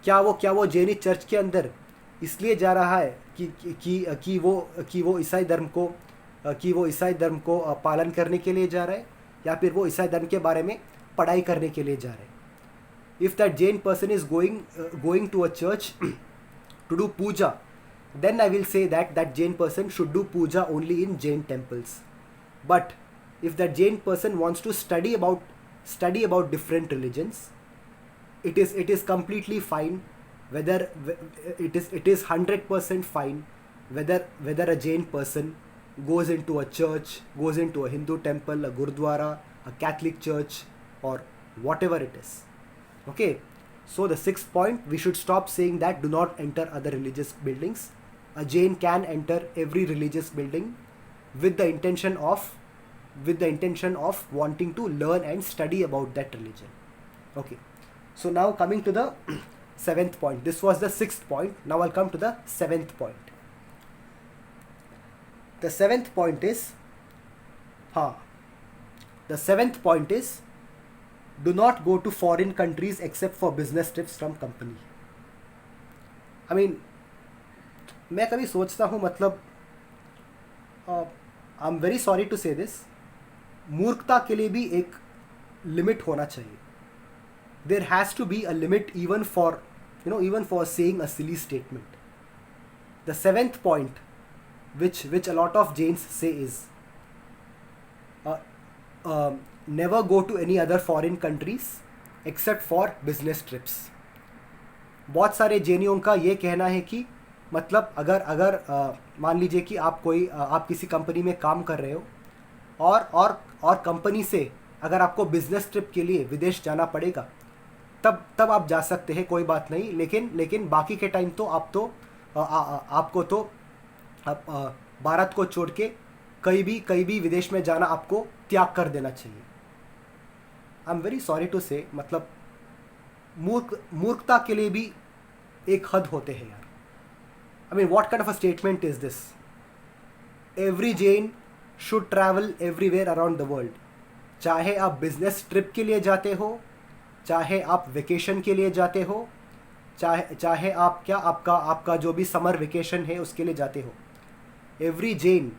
[SPEAKER 1] क्या वो जैनी चर्च के अंदर इसलिए जा रहा है कि वो ईसाई धर्म को पालन करने के लिए जा रहा है, या फिर वो ईसाई धर्म के बारे में पढ़ाई करने के लिए जा रहे हैं. If that Jain person is going to a church to do puja, then I will say that Jain person should do puja only in Jain temples. But if that Jain person wants to study about different religions, it is completely fine. Whether it is 100% fine whether a Jain person goes into a church, goes into a Hindu temple, a Gurdwara, a Catholic church, or whatever it is. Okay, so the sixth point, we should stop saying that do not enter other religious buildings. A Jain can enter every religious building with the intention of wanting to learn and study about that religion. Okay, so now coming to the seventh point. This was the sixth point. Now I'll come to the seventh point. The seventh point is do not go to foreign countries except for business trips from company. I mean, मैं कभी सोचता हूँ, मतलब I am very sorry to say this, मूर्खता के लिए भी एक लिमिट होना चाहिए. There has to be a limit even for saying a silly statement. The seventh point, which a lot of Jains say, is never go to any other foreign countries except for business trips. बहुत सारे जैनियों का ये कहना है कि मतलब अगर मान लीजिए कि आप किसी कंपनी में काम कर रहे हो और कंपनी से अगर आपको बिजनेस ट्रिप के लिए विदेश जाना पड़ेगा, तब आप जा सकते हैं, कोई बात नहीं. लेकिन बाकी के टाइम तो आपको तो भारत को छोड़ के कहीं भी विदेश में जाना आपको त्याग कर देना चाहिए. I am very sorry to say, मतलब मूर्खता के लिए भी एक हद होते हैं यार. I mean, what kind of a statement is this? Every Jain should travel everywhere around the world. चाहे आप बिजनेस ट्रिप के लिए जाते हो, चाहे आप वेकेशन के लिए जाते हो, चाहे आप आपका जो भी समर वेकेशन है उसके लिए जाते हो, every Jain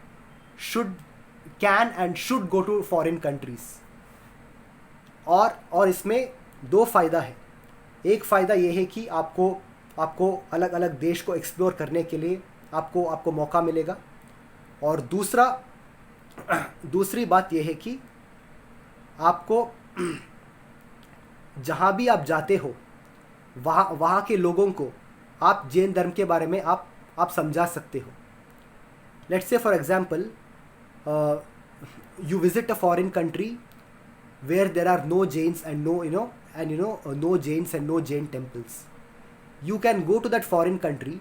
[SPEAKER 1] can and should go to foreign countries. और इसमें दो फ़ायदा है. एक फ़ायदा ये है कि आपको अलग अलग देश को एक्सप्लोर करने के लिए आपको मौका मिलेगा. और दूसरी बात यह है कि आपको जहाँ भी आप जाते हो वहाँ के लोगों को आप जैन धर्म के बारे में आप समझा सकते हो. Let's say for example, you visit a foreign country where there are no Jains and no Jains and no Jain temples. You can go to that foreign country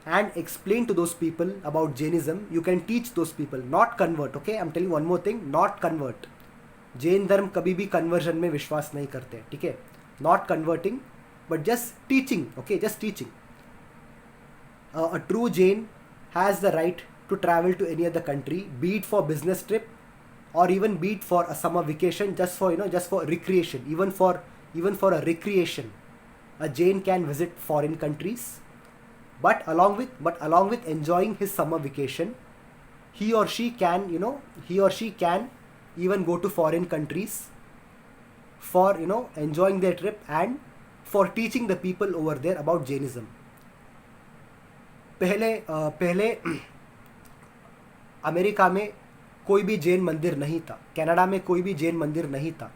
[SPEAKER 1] and explain to those people about Jainism. You can teach those people, not convert. Okay, I'm telling you one more thing, not convert. Jain धर्म कभी भी conversion में विश्वास नहीं करते, ठीक है? Not converting but just teaching. Okay, just teaching. A true Jain has the right to travel to any other country, be it for business trip or even be it for a summer vacation, just for recreation. Even for a recreation, a Jain can visit foreign countries, but along with enjoying his summer vacation, he or she can even go to foreign countries for enjoying their trip and for teaching the people over there about Jainism. पहले America में कोई भी जैन मंदिर नहीं था, Canada में कोई भी जैन मंदिर नहीं था,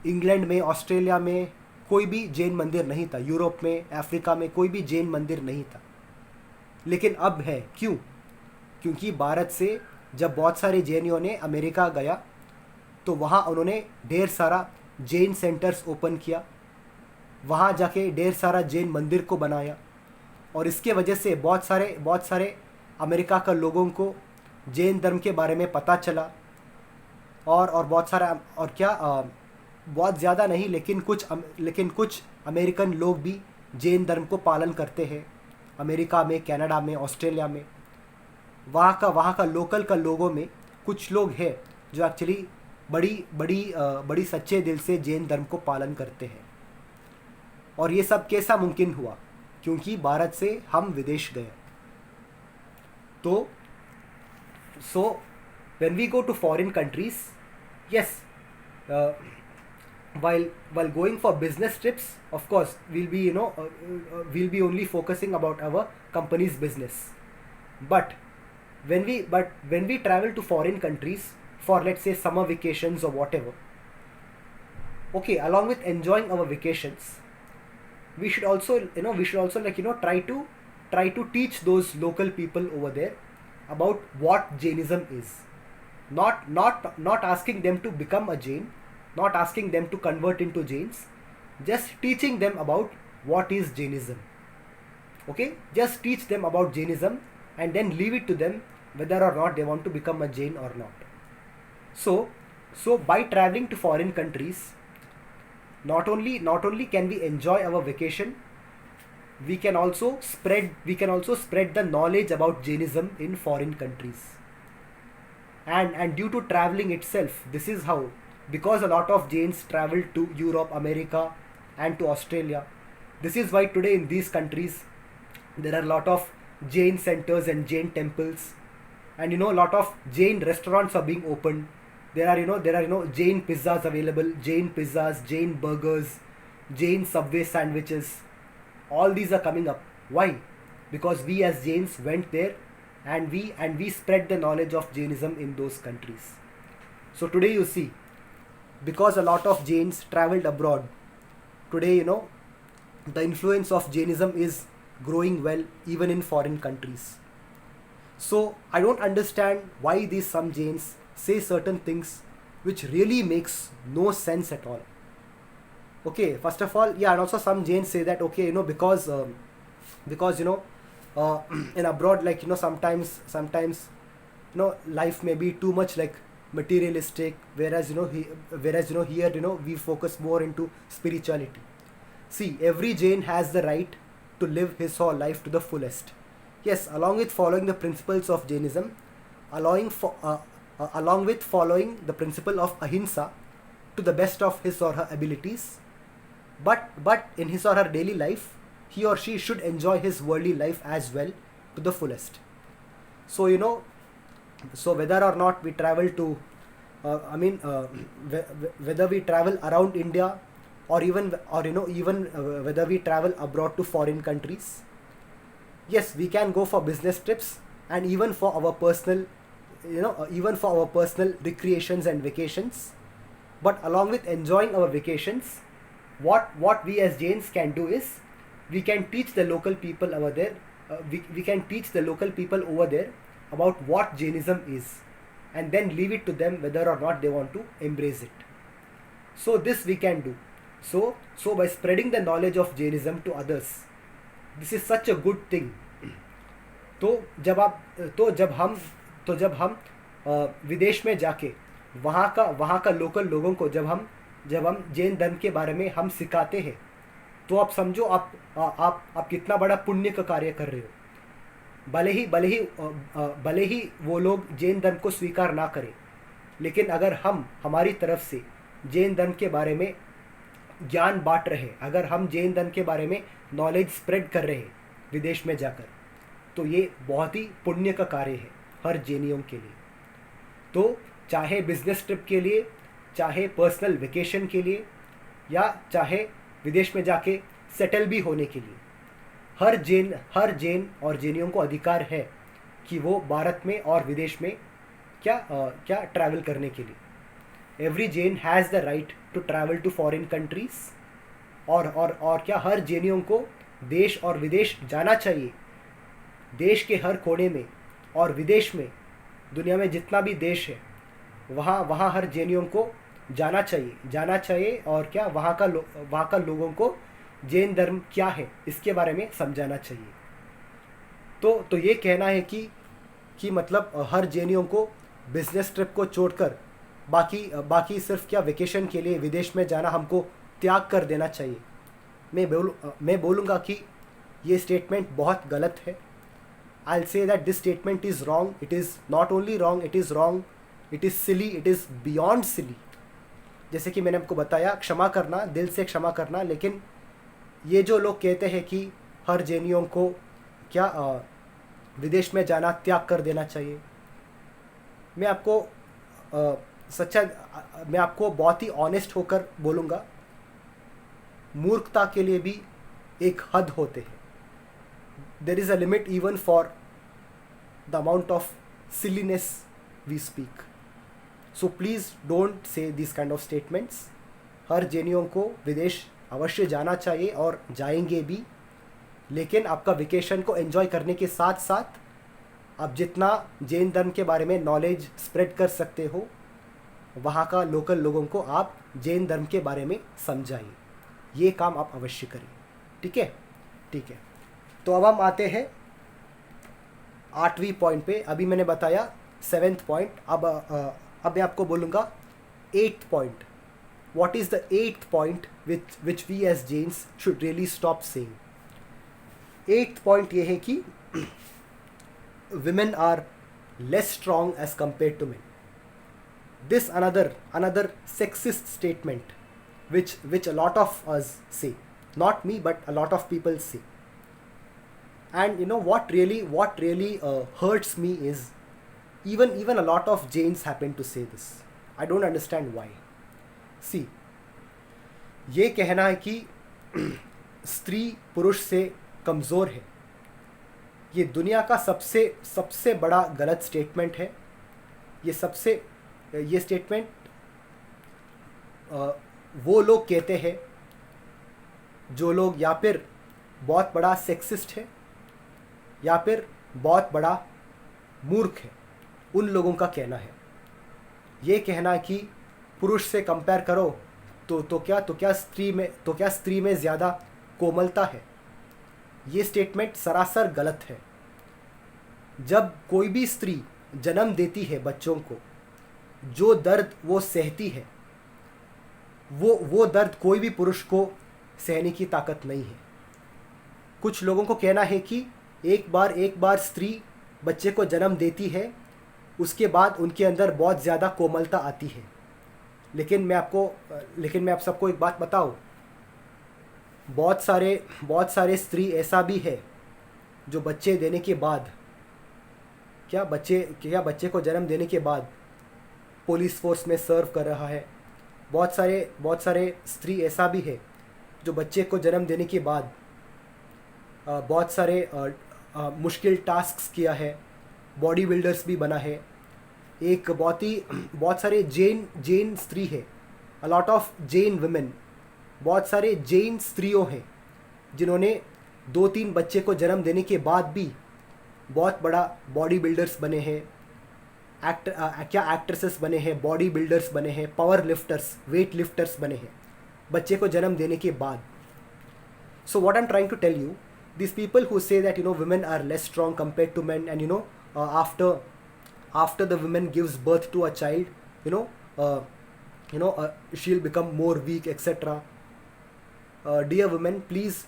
[SPEAKER 1] इंग्लैंड में, ऑस्ट्रेलिया में कोई भी जैन मंदिर नहीं था, यूरोप में, अफ्रीका में कोई भी जैन मंदिर नहीं था। लेकिन अब है। क्यों? क्योंकि भारत से जब बहुत सारे जैनियों ने अमेरिका गया तो वहाँ उन्होंने ढेर सारा जैन सेंटर्स ओपन किया, वहाँ जाके ढेर सारा जैन मंदिर को बनाया, और इसके वजह से बहुत सारे अमेरिका का लोगों को जैन धर्म के बारे में पता चला। और बहुत सारा, और क्या, बहुत ज़्यादा नहीं, लेकिन कुछ अमेरिकन लोग भी जैन धर्म को पालन करते हैं अमेरिका में, कनाडा में, ऑस्ट्रेलिया में। वहाँ का लोकल का लोगों में कुछ लोग हैं जो एक्चुअली बड़ी सच्चे दिल से जैन धर्म को पालन करते हैं। और ये सब कैसा मुमकिन हुआ? क्योंकि भारत से हम विदेश गए। तो so when we go to foreign countries, yes, while going for business trips, of course we'll be only focusing about our company's business. But when we travel to foreign countries for, let's say, summer vacations or whatever, okay, along with enjoying our vacations, we should also try to teach those local people over there about what Jainism is. Not asking them to become a Jain, not asking them to convert into Jains, just teaching them about what is Jainism. Okay, just teach them about Jainism and then leave it to them whether or not they want to become a Jain or not. So by traveling to foreign countries, not only can we enjoy our vacation, we can also spread the knowledge about Jainism in foreign countries. And due to traveling itself, this is how, because a lot of Jains travel to Europe, America and to Australia, this is why today in these countries there are a lot of Jain centers and Jain temples, and a lot of Jain restaurants are being opened. There are Jain pizzas available, Jain pizzas, Jain burgers, Jain Subway sandwiches. All these are coming up. Why? Because we as Jains went there and we spread the knowledge of Jainism in those countries. So today you see, because a lot of Jains traveled abroad, today the influence of Jainism is growing well even in foreign countries. So I don't understand why these some Jains say certain things which really makes no sense at all. Okay, first of all, yeah, and also some Jains say that, okay, because in abroad, like, sometimes life may be too much like materialistic, whereas here we focus more into spirituality. See, every Jain has the right to live his whole life to the fullest. Yes, along with following the principles of Jainism, along with following the principle of ahimsa to the best of his or her abilities, but in his or her daily life, he or she should enjoy his worldly life as well to the fullest. So so whether or not we travel to whether we travel around India, or even whether we travel abroad to foreign countries, yes, we can go for business trips, and even for our personal recreations and vacations. But along with enjoying our vacations, what we as Jains can do is, we can teach the local people over there, about what Jainism is, and then leave it to them whether or not they want to embrace it. So this we can do. So by spreading the knowledge of Jainism to others, this is such a good thing. तो जब हम विदेश में जाके वहाँ का local लोगों को जब हम जैन धर्म के बारे में हम सिखाते हैं, तो आप समझो आप कितना बड़ा पुण्य का कार्य कर रहे हो। भले ही वो लोग जैन धर्म को स्वीकार ना करें, लेकिन अगर हम हमारी तरफ से जैन धर्म के बारे में ज्ञान बांट रहे हैं, अगर हम जैन धर्म के बारे में नॉलेज स्प्रेड कर रहे हैं विदेश में जाकर, तो ये बहुत ही पुण्य का कार्य है हर जैनियों के लिए। तो चाहे बिजनेस ट्रिप के लिए, चाहे पर्सनल वेकेशन के लिए, या चाहे विदेश में जाके सेटल भी होने के लिए। हर जैन और जैनियों को अधिकार है कि वो भारत में और विदेश में क्या ट्रैवल करने के लिए। Every Jain has the right to travel to foreign countries. और क्या हर जैनियों को देश और विदेश जाना चाहिए। देश के हर कोने में और विदेश में, दुनिया में जितना भी देश है वहाँ हर जैनियों को जाना चाहिए और क्या वहाँ का लोगों को जैन धर्म क्या है इसके बारे में समझाना चाहिए। तो ये कहना है कि मतलब हर जैनियों को बिजनेस ट्रिप को छोड़कर बाकी सिर्फ क्या वेकेशन के लिए विदेश में जाना हमको त्याग कर देना चाहिए। मैं बोलूँगा कि ये स्टेटमेंट बहुत गलत है। I'll say that this statement is wrong. It is not only wrong, it is wrong, it is silly, it is beyond silly. जैसे कि मैंने आपको बताया, क्षमा करना, दिल से क्षमा करना, लेकिन ये जो लोग कहते हैं कि हर जैनियों को विदेश में जाना त्याग कर देना चाहिए, मैं आपको बहुत ही ऑनेस्ट होकर बोलूँगा, मूर्खता के लिए भी एक हद होते हैं। There is a limit even for the amount of silliness we speak. So please don't say these kind of statements. हर जैनियों को विदेश अवश्य जाना चाहिए और जाएंगे भी, लेकिन आपका वेकेशन को एंजॉय करने के साथ साथ आप जितना जैन धर्म के बारे में नॉलेज स्प्रेड कर सकते हो, वहाँ का लोकल लोगों को आप जैन धर्म के बारे में समझाइए। ये काम आप अवश्य करें। ठीक है। तो अब हम आते हैं 8वीं पॉइंट पे। अभी मैंने बताया 7th पॉइंट, अब मैं आपको बोलूँगा 8th point. What is the 8th point which we as Jains should really stop saying. 8th point ये है कि women are less strong as compared to men. This another sexist statement which a lot of us say, not me but a lot of people say. And you know what really hurts me is even a lot of Jains happen to say this. I don't understand why. See, ये कहना है कि स्त्री पुरुष से कमज़ोर है, ये दुनिया का सबसे बड़ा गलत स्टेटमेंट है। ये स्टेटमेंट वो लोग कहते हैं जो लोग या फिर बहुत बड़ा सेक्सिस्ट है या फिर बहुत बड़ा मूर्ख है, उन लोगों का कहना है। ये कहना कि पुरुष से कंपेयर करो तो क्या स्त्री में ज़्यादा कोमलता है, ये स्टेटमेंट सरासर गलत है। जब कोई भी स्त्री जन्म देती है बच्चों को, जो दर्द वो सहती है, वो दर्द कोई भी पुरुष को सहने की ताकत नहीं है। कुछ लोगों को कहना है कि एक बार स्त्री बच्चे को जन्म देती है, उसके बाद उनके अंदर बहुत ज़्यादा कोमलता आती है। लेकिन मैं आप सबको एक बात बताऊं, बहुत सारे स्त्री ऐसा भी है जो बच्चे देने के बाद बच्चे को जन्म देने के बाद पुलिस फोर्स में सर्व कर रहा है। बहुत सारे स्त्री ऐसा भी है जो बच्चे को जन्म देने के बाद बहुत सारे मुश्किल टास्क्स किया है, बॉडी बिल्डर्स भी बना है। एक बहुत सारे जैन स्त्री है, अ लॉट ऑफ जैन वुमेन, बहुत सारे जैन स्त्रियों हैं जिन्होंने 2-3 बच्चे को जन्म देने के बाद भी बहुत बड़ा बॉडी बिल्डर्स बने हैं, एक्ट्रेसेस बने हैं, बॉडी बिल्डर्स बने हैं, पावर लिफ्टर्स, वेट लिफ्टर्स बने हैं बच्चे को जन्म देने के बाद। So what I am trying to tell you, these people who say that women are less strong compared to men, and after the woman gives birth to a child, she'll become more weak, etc. Dear women, please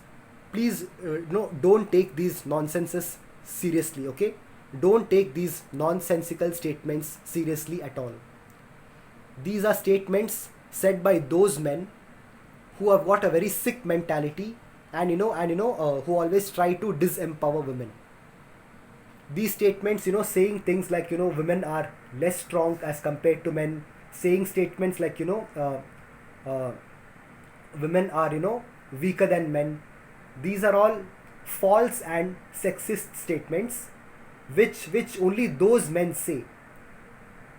[SPEAKER 1] don't take these nonsenses seriously, okay? Don't take these nonsensical statements seriously at all. These are statements said by those men who have got a very sick mentality and who always try to disempower women. These statements, saying things like, women are less strong as compared to men, saying statements like, women are, weaker than men. These are all false and sexist statements which only those men say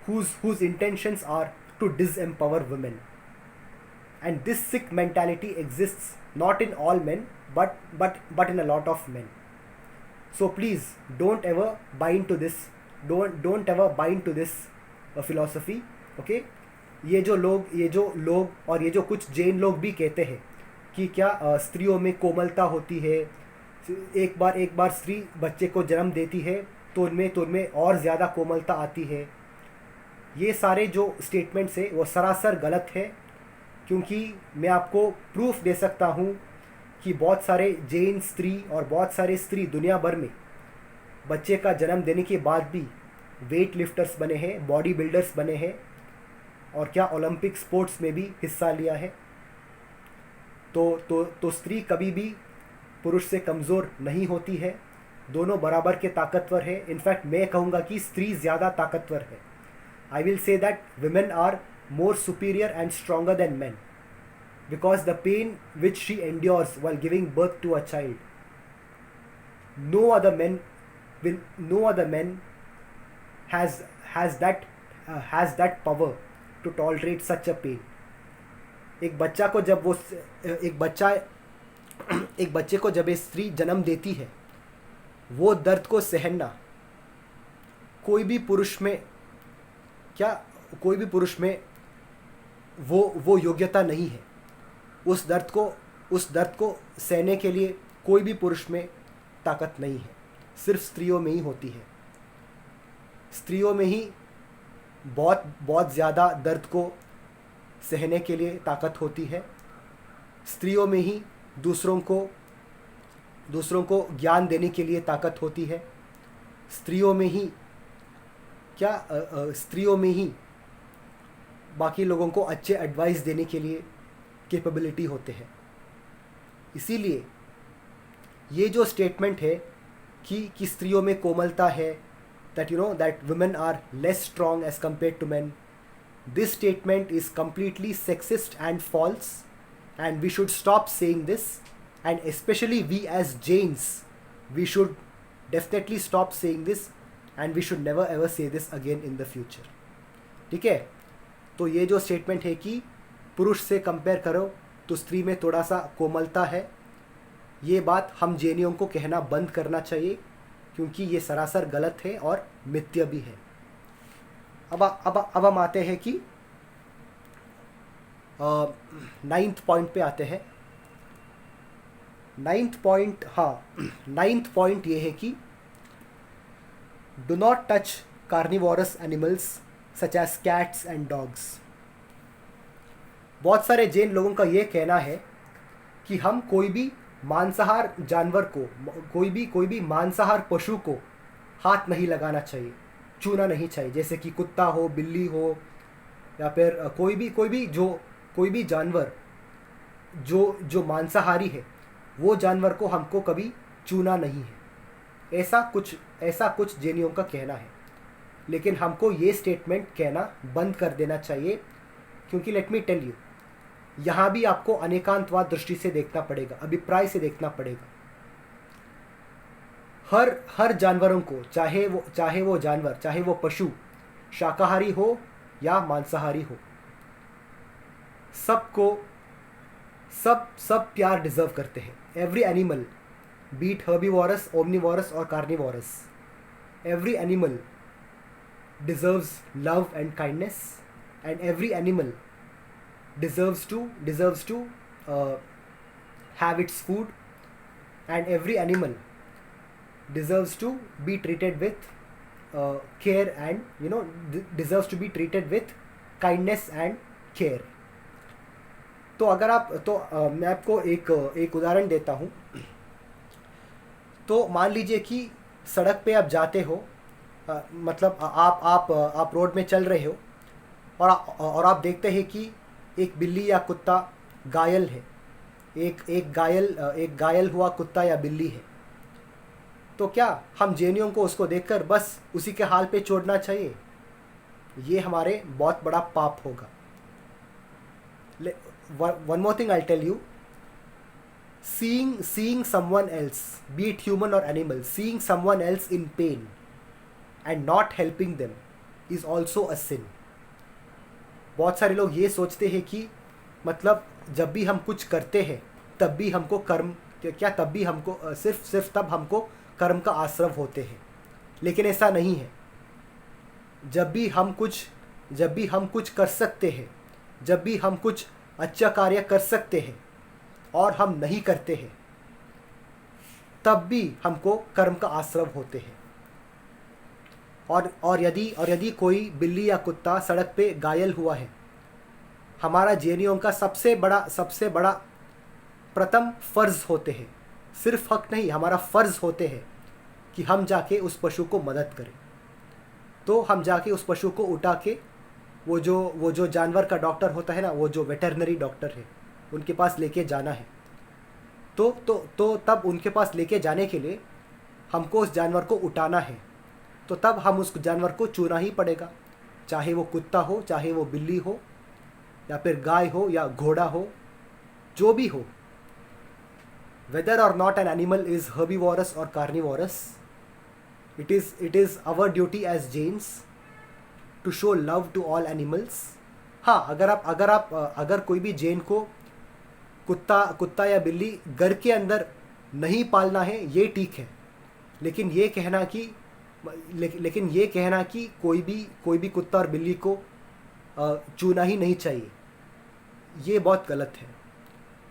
[SPEAKER 1] whose intentions are to disempower women. And this sick mentality exists not in all men but in a lot of men. So please don't ever buy into this. Don't ever buy into this philosophy. Okay, ये जो लोग और ये जो कुछ जैन लोग भी कहते हैं कि क्या स्त्रियों में कोमलता होती है, एक बार स्त्री बच्चे को जन्म देती है तो उनमें और ज़्यादा कोमलता आती है, ये सारे जो स्टेटमेंट्स है वो सरासर गलत है. क्योंकि मैं आपको प्रूफ दे सकता हूँ कि बहुत सारे जैन स्त्री और बहुत सारे स्त्री दुनिया भर में बच्चे का जन्म देने के बाद भी वेट लिफ्टर्स बने हैं, बॉडी बिल्डर्स बने हैं, और क्या ओलंपिक स्पोर्ट्स में भी हिस्सा लिया है. तो स्त्री कभी भी पुरुष से कमज़ोर नहीं होती है, दोनों बराबर के ताकतवर है. इनफैक्ट मैं कहूँगा कि स्त्री ज़्यादा ताकतवर है. I will say that women are more superior and stronger than men because the pain which she endures while giving birth to a child, no other man has that power to tolerate such a pain. एक बच्चे को जब एक स्त्री जन्म देती है, वो दर्द को सहना कोई भी पुरुष में वो योग्यता नहीं है. उस दर्द को सहने के लिए कोई भी पुरुष में ताकत नहीं है, सिर्फ स्त्रियों में ही होती है. स्त्रियों में ही बहुत ज़्यादा दर्द को सहने के लिए ताकत होती है. स्त्रियों में ही दूसरों को ज्ञान देने के लिए ताकत होती है. स्त्रियों में ही बाकी लोगों को अच्छे एडवाइस देने के लिए कैपेबिलिटी होते हैं. इसीलिए ये जो स्टेटमेंट है कि स्त्रियों में कोमलता है, that women are less strong as compared to men, this statement is completely sexist and false, and we should stop saying this. And especially we as Jains, we should definitely stop saying this, and we should never ever say this again in the future. ठीक है. तो ये जो statement है कि पुरुष से compare करो तो स्त्री में थोड़ा सा कोमलता है, ये बात हम जैनियों को कहना बंद करना चाहिए, क्योंकि ये सरासर गलत है और मिथ्या भी है. अब हम आते हैं कि 9th पॉइंट पे आते हैं. 9th पॉइंट ये है कि do not touch carnivorous animals such as cats and dogs. बहुत सारे जैन लोगों का ये कहना है कि हम कोई भी मांसाहार जानवर को, कोई भी मांसाहार पशु को हाथ नहीं लगाना चाहिए, छूना नहीं चाहिए. जैसे कि कुत्ता हो, बिल्ली हो, या फिर कोई भी जानवर जो मांसाहारी है, वो जानवर को हमको कभी छूना नहीं है. ऐसा कुछ जैनियों का कहना है. लेकिन हमको ये स्टेटमेंट कहना बंद कर देना चाहिए, क्योंकि लेट मी टेल यू, यहाँ भी आपको अनेकांतवाद दृष्टि से देखना पड़ेगा, अभिप्राय से देखना पड़ेगा. हर जानवरों को, चाहे वो जानवर, चाहे वो पशु शाकाहारी हो या मांसाहारी हो, सब प्यार डिजर्व करते हैं. Every animal, be it herbivorous, omnivorous और carnivorous, every animal deserves love and kindness, and every animal deserves to have its food, and every animal deserves to be treated with care, and deserves to be treated with kindness and care. तो मैं आपको एक उदाहरण देता हूँ. तो मान लीजिए कि सड़क पे आप जाते हो, मतलब आप रोड में चल रहे हो, और आप देखते हैं कि एक बिल्ली या कुत्ता घायल है, एक घायल हुआ कुत्ता या बिल्ली है. तो क्या हम जैनियों को उसको देखकर बस उसी के हाल पे छोड़ना चाहिए? ये हमारे बहुत बड़ा पाप होगा. One more thing I tell you, seeing someone else, be it human or animal, seeing someone else in pain and not helping them is also a sin. बहुत सारे लोग ये सोचते हैं कि मतलब जब भी हम कुछ करते हैं तब भी हमको कर्म क्या तब भी हमको सिर्फ तब हमको कर्म का आश्रव होते हैं, लेकिन ऐसा नहीं है. जब भी हम कुछ कर सकते हैं, जब भी हम कुछ अच्छा कार्य कर सकते हैं और हम नहीं करते हैं, तब भी हमको कर्म का आश्रव होते हैं. और यदि कोई बिल्ली या कुत्ता सड़क पे घायल हुआ है, हमारा जैनियों का सबसे बड़ा प्रथम फ़र्ज़ होते हैं, सिर्फ हक नहीं, हमारा फ़र्ज़ होते हैं कि हम जाके उस पशु को मदद करें. तो हम जाके उस पशु को उठा के वो जो जानवर का डॉक्टर होता है ना, वो जो वेटरनरी डॉक्टर है, उनके पास लेके जाना है. तो तब उनके पास लेके जाने के लिए हमको उस जानवर को उठाना है. तो तब हम उस जानवर को छूना ही पड़ेगा, चाहे वो कुत्ता हो, चाहे वो बिल्ली हो, या फिर गाय हो या घोड़ा हो, जो भी हो. Whether or not an animal is herbivorous or carnivorous, it is our duty as Jains to show love to all animals. हाँ, अगर कोई भी जैन को कुत्ता या बिल्ली घर के अंदर नहीं पालना है, ये ठीक है, लेकिन ये कहना कि कोई भी कुत्ता और बिल्ली को छूना ही नहीं चाहिए, ये बहुत गलत है.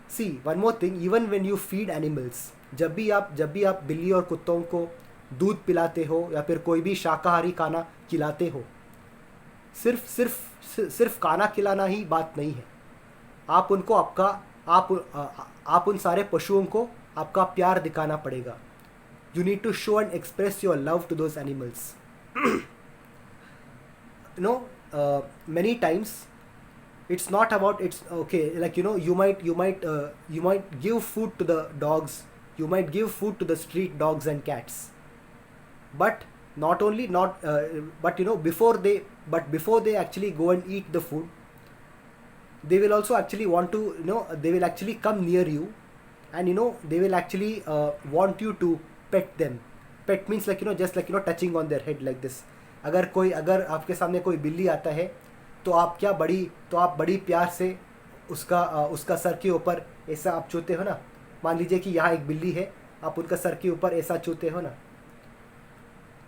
[SPEAKER 1] See, one more thing, even when you feed animals, जब भी आप बिल्ली और कुत्तों को दूध पिलाते हो या फिर कोई भी शाकाहारी खाना खिलाते हो, सिर्फ खाना खिलाना ही बात नहीं है. आप उनको आप उन सारे पशुओं को आपका प्यार दिखाना पड़ेगा. You need to show and express your love to those animals. Many times it's not about, it's okay, like you might give food to the dogs, you might give food to the street dogs and cats, but before they actually go and eat the food, they will also actually want to, they will actually come near you, and they will actually want you to pet them. Pet means like just like touching on their head like this. अगर आपके सामने कोई बिल्ली आता है, तो आप बड़ी प्यार से उसका सर के ऊपर ऐसा आप छूते हो ना. मान लीजिए कि यहाँ एक बिल्ली है, आप उनका सर के ऊपर ऐसा छूते हो ना,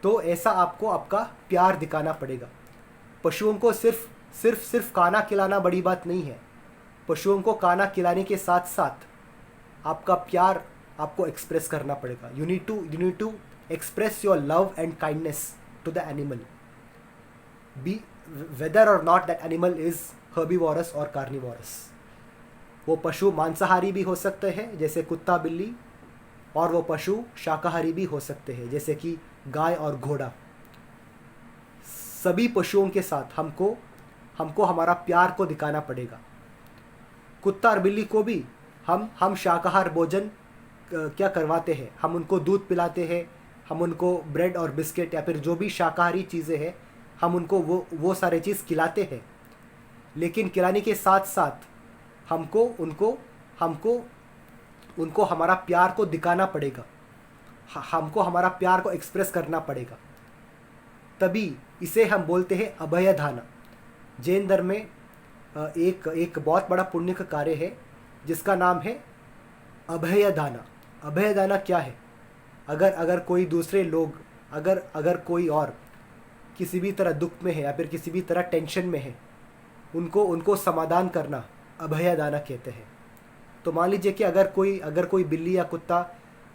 [SPEAKER 1] तो ऐसा आपको आपका प्यार दिखाना पड़ेगा. पशुओं को सिर्फ खाना खिलाना बड़ी बात नहीं है. पशुओं को खाना खिलाने के साथ साथ आपका प्यार आपको एक्सप्रेस करना पड़ेगा. You need to express your love and kindness to the animal, be whether or not that animal is herbivorous or carnivorous. वो पशु मांसाहारी भी हो सकते हैं जैसे कुत्ता बिल्ली, और वो पशु शाकाहारी भी हो सकते हैं जैसे कि गाय और घोड़ा. सभी पशुओं के साथ हमको हमारा प्यार को दिखाना पड़ेगा. कुत्ता और बिल्ली को भी हम शाकाहार भोजन क्या करवाते हैं, हम उनको दूध पिलाते हैं, हम उनको ब्रेड और बिस्किट या फिर जो भी शाकाहारी चीज़ें हैं, हम उनको वो सारे चीज़ खिलाते हैं. लेकिन खिलाने के साथ साथ उनको हमारा प्यार को दिखाना पड़ेगा, हमको हमारा प्यार को एक्सप्रेस करना पड़ेगा. तभी इसे हम बोलते हैं अभयदाना. जैन धर्म में एक बहुत बड़ा पुण्य का कार्य है जिसका नाम है अभयदाना. अभयदाना क्या है? अगर कोई दूसरे लोग, अगर कोई और किसी भी तरह दुख में है या फिर किसी भी तरह टेंशन में है, उनको समाधान करना अभयदाना कहते हैं. तो मान लीजिए कि अगर कोई बिल्ली या कुत्ता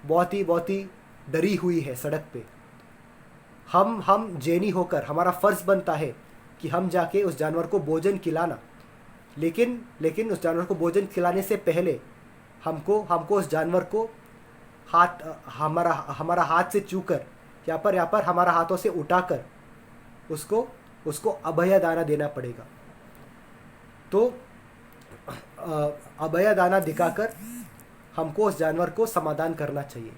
[SPEAKER 1] बहुत ही डरी हुई है सड़क पे, हम जैनी होकर हमारा फ़र्ज़ बनता है कि हम जाके उस जानवर को भोजन खिलाना. लेकिन उस जानवर को भोजन खिलाने से पहले हमको उस जानवर को हमारा हाथ से छूकर यहाँ पर हमारा हाथों से उठाकर उसको अभयदाना देना पड़ेगा. तो अभयदाना दिखाकर हमको उस जानवर को समाधान करना चाहिए.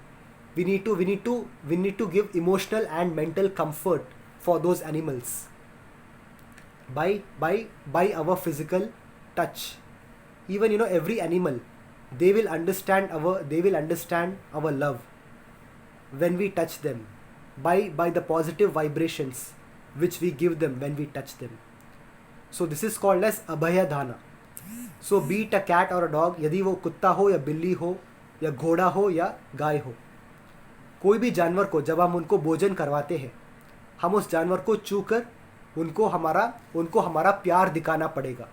[SPEAKER 1] we need to give emotional and mental comfort for those animals by our physical touch. Even every animal they will understand our love when we touch them, by the positive vibrations which we give them when we touch them. So this is called as abhaya dana. So be it a cat or a dog, यदि वो कुत्ता हो या बिल्ली हो या घोड़ा हो या गाय हो, कोई भी जानवर को जब हम उनको भोजन करवाते हैं, हम उस जानवर को छू कर उनको हमारा प्यार दिखाना पड़ेगा.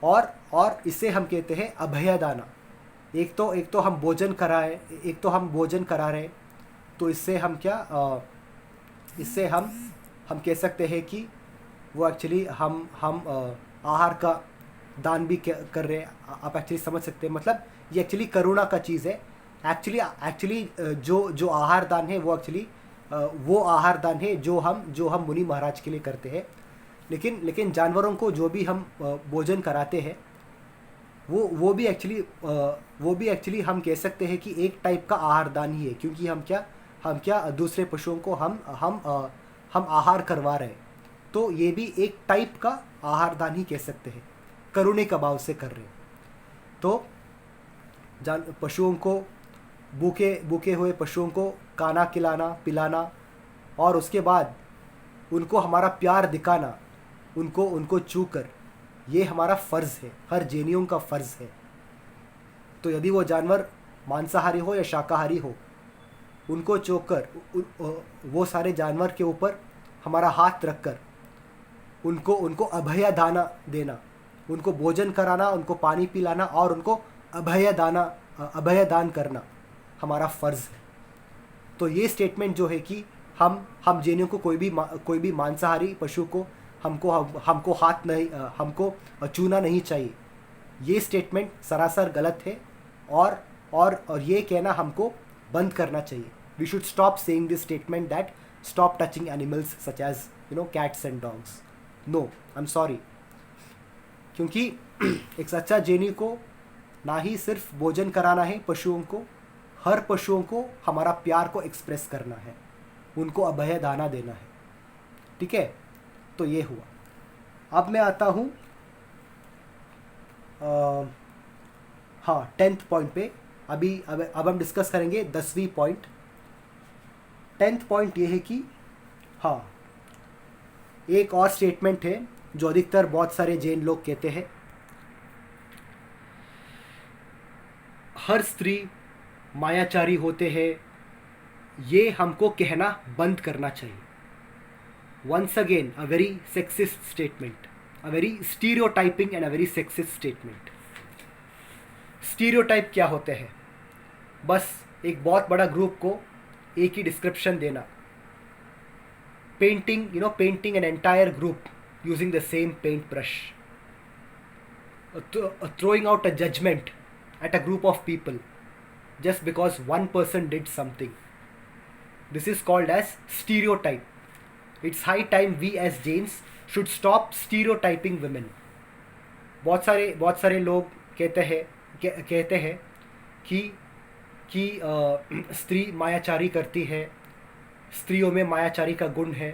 [SPEAKER 1] और इसे हम कहते हैं अभय दाना. एक तो हम भोजन करा रहे हैं, तो इससे हम इससे हम कह सकते हैं कि वो एक्चुअली हम आहार का दान भी कर रहे हैं. आप एक्चुअली समझ सकते हैं, मतलब ये एक्चुअली करुणा का चीज़ है. एक्चुअली जो आहार दान है वो एक्चुअली वो आहार दान है जो हम मुनि महाराज के लिए करते हैं. लेकिन जानवरों को जो भी हम भोजन कराते हैं वो भी एक्चुअली हम कह सकते हैं कि एक टाइप का आहार दान ही है, क्योंकि हम क्या दूसरे पशुओं को हम आहार करवा रहे हैं. तो ये भी एक टाइप का आहार दान ही कह सकते हैं, करुणे का भाव से कर रहे हैं. तो पशुओं को भूखे हुए पशुओं को खाना खिलाना पिलाना, और उसके बाद उनको हमारा प्यार दिखाना, उनको छू कर, ये हमारा फ़र्ज़ है, हर जैनियों का फ़र्ज़ है. तो यदि वो जानवर मांसाहारी हो या शाकाहारी हो, उनको चोकर वो सारे जानवर के ऊपर हमारा हाथ रखकर उनको अभय दाना देना, उनको भोजन कराना, उनको पानी पिलाना और उनको अभय दान करना हमारा फ़र्ज़ है. तो ये स्टेटमेंट जो है कि हम जैनियों को कोई भी मांसाहारी पशु को हमको हाथ नहीं हमको छूना नहीं चाहिए, ये स्टेटमेंट सरासर गलत है. और ये कहना हमको बंद करना चाहिए. We should stop saying this statement that stop touching animals such as cats and dogs. No, I am sorry. क्योंकि एक सच्चा जैनी को ना ही सिर्फ भोजन कराना है पशुओं को, हर पशुओं को हमारा प्यार को एक्सप्रेस करना है, उनको अभय दाना देना है. ठीक है, तो ये हुआ. अब मैं आता हूँ 10th पॉइंट पे. अब हम डिस्कस करेंगे 10वीं पॉइंट. 10th पॉइंट ये है कि एक और स्टेटमेंट है जो अधिकतर बहुत सारे जैन लोग कहते हैं, हर स्त्री मायाचारी होते हैं. ये हमको कहना बंद करना चाहिए. Once again, a very sexist statement, a very stereotyping and a very sexist statement. Stereotype क्या होते हैं? बस एक बहुत बड़ा ग्रुप को एक ही डिस्क्रिप्शन देना. Painting an entire group using the same paintbrush. Throwing out a judgment at a group of people just because one person did something. This is called as stereotype. It's high time we as Jains should stop stereotyping women. बहुत सारे लोग कहते हैं कि स्त्री मायाचारी करती है, स्त्रियों में मायाचारी का गुण है.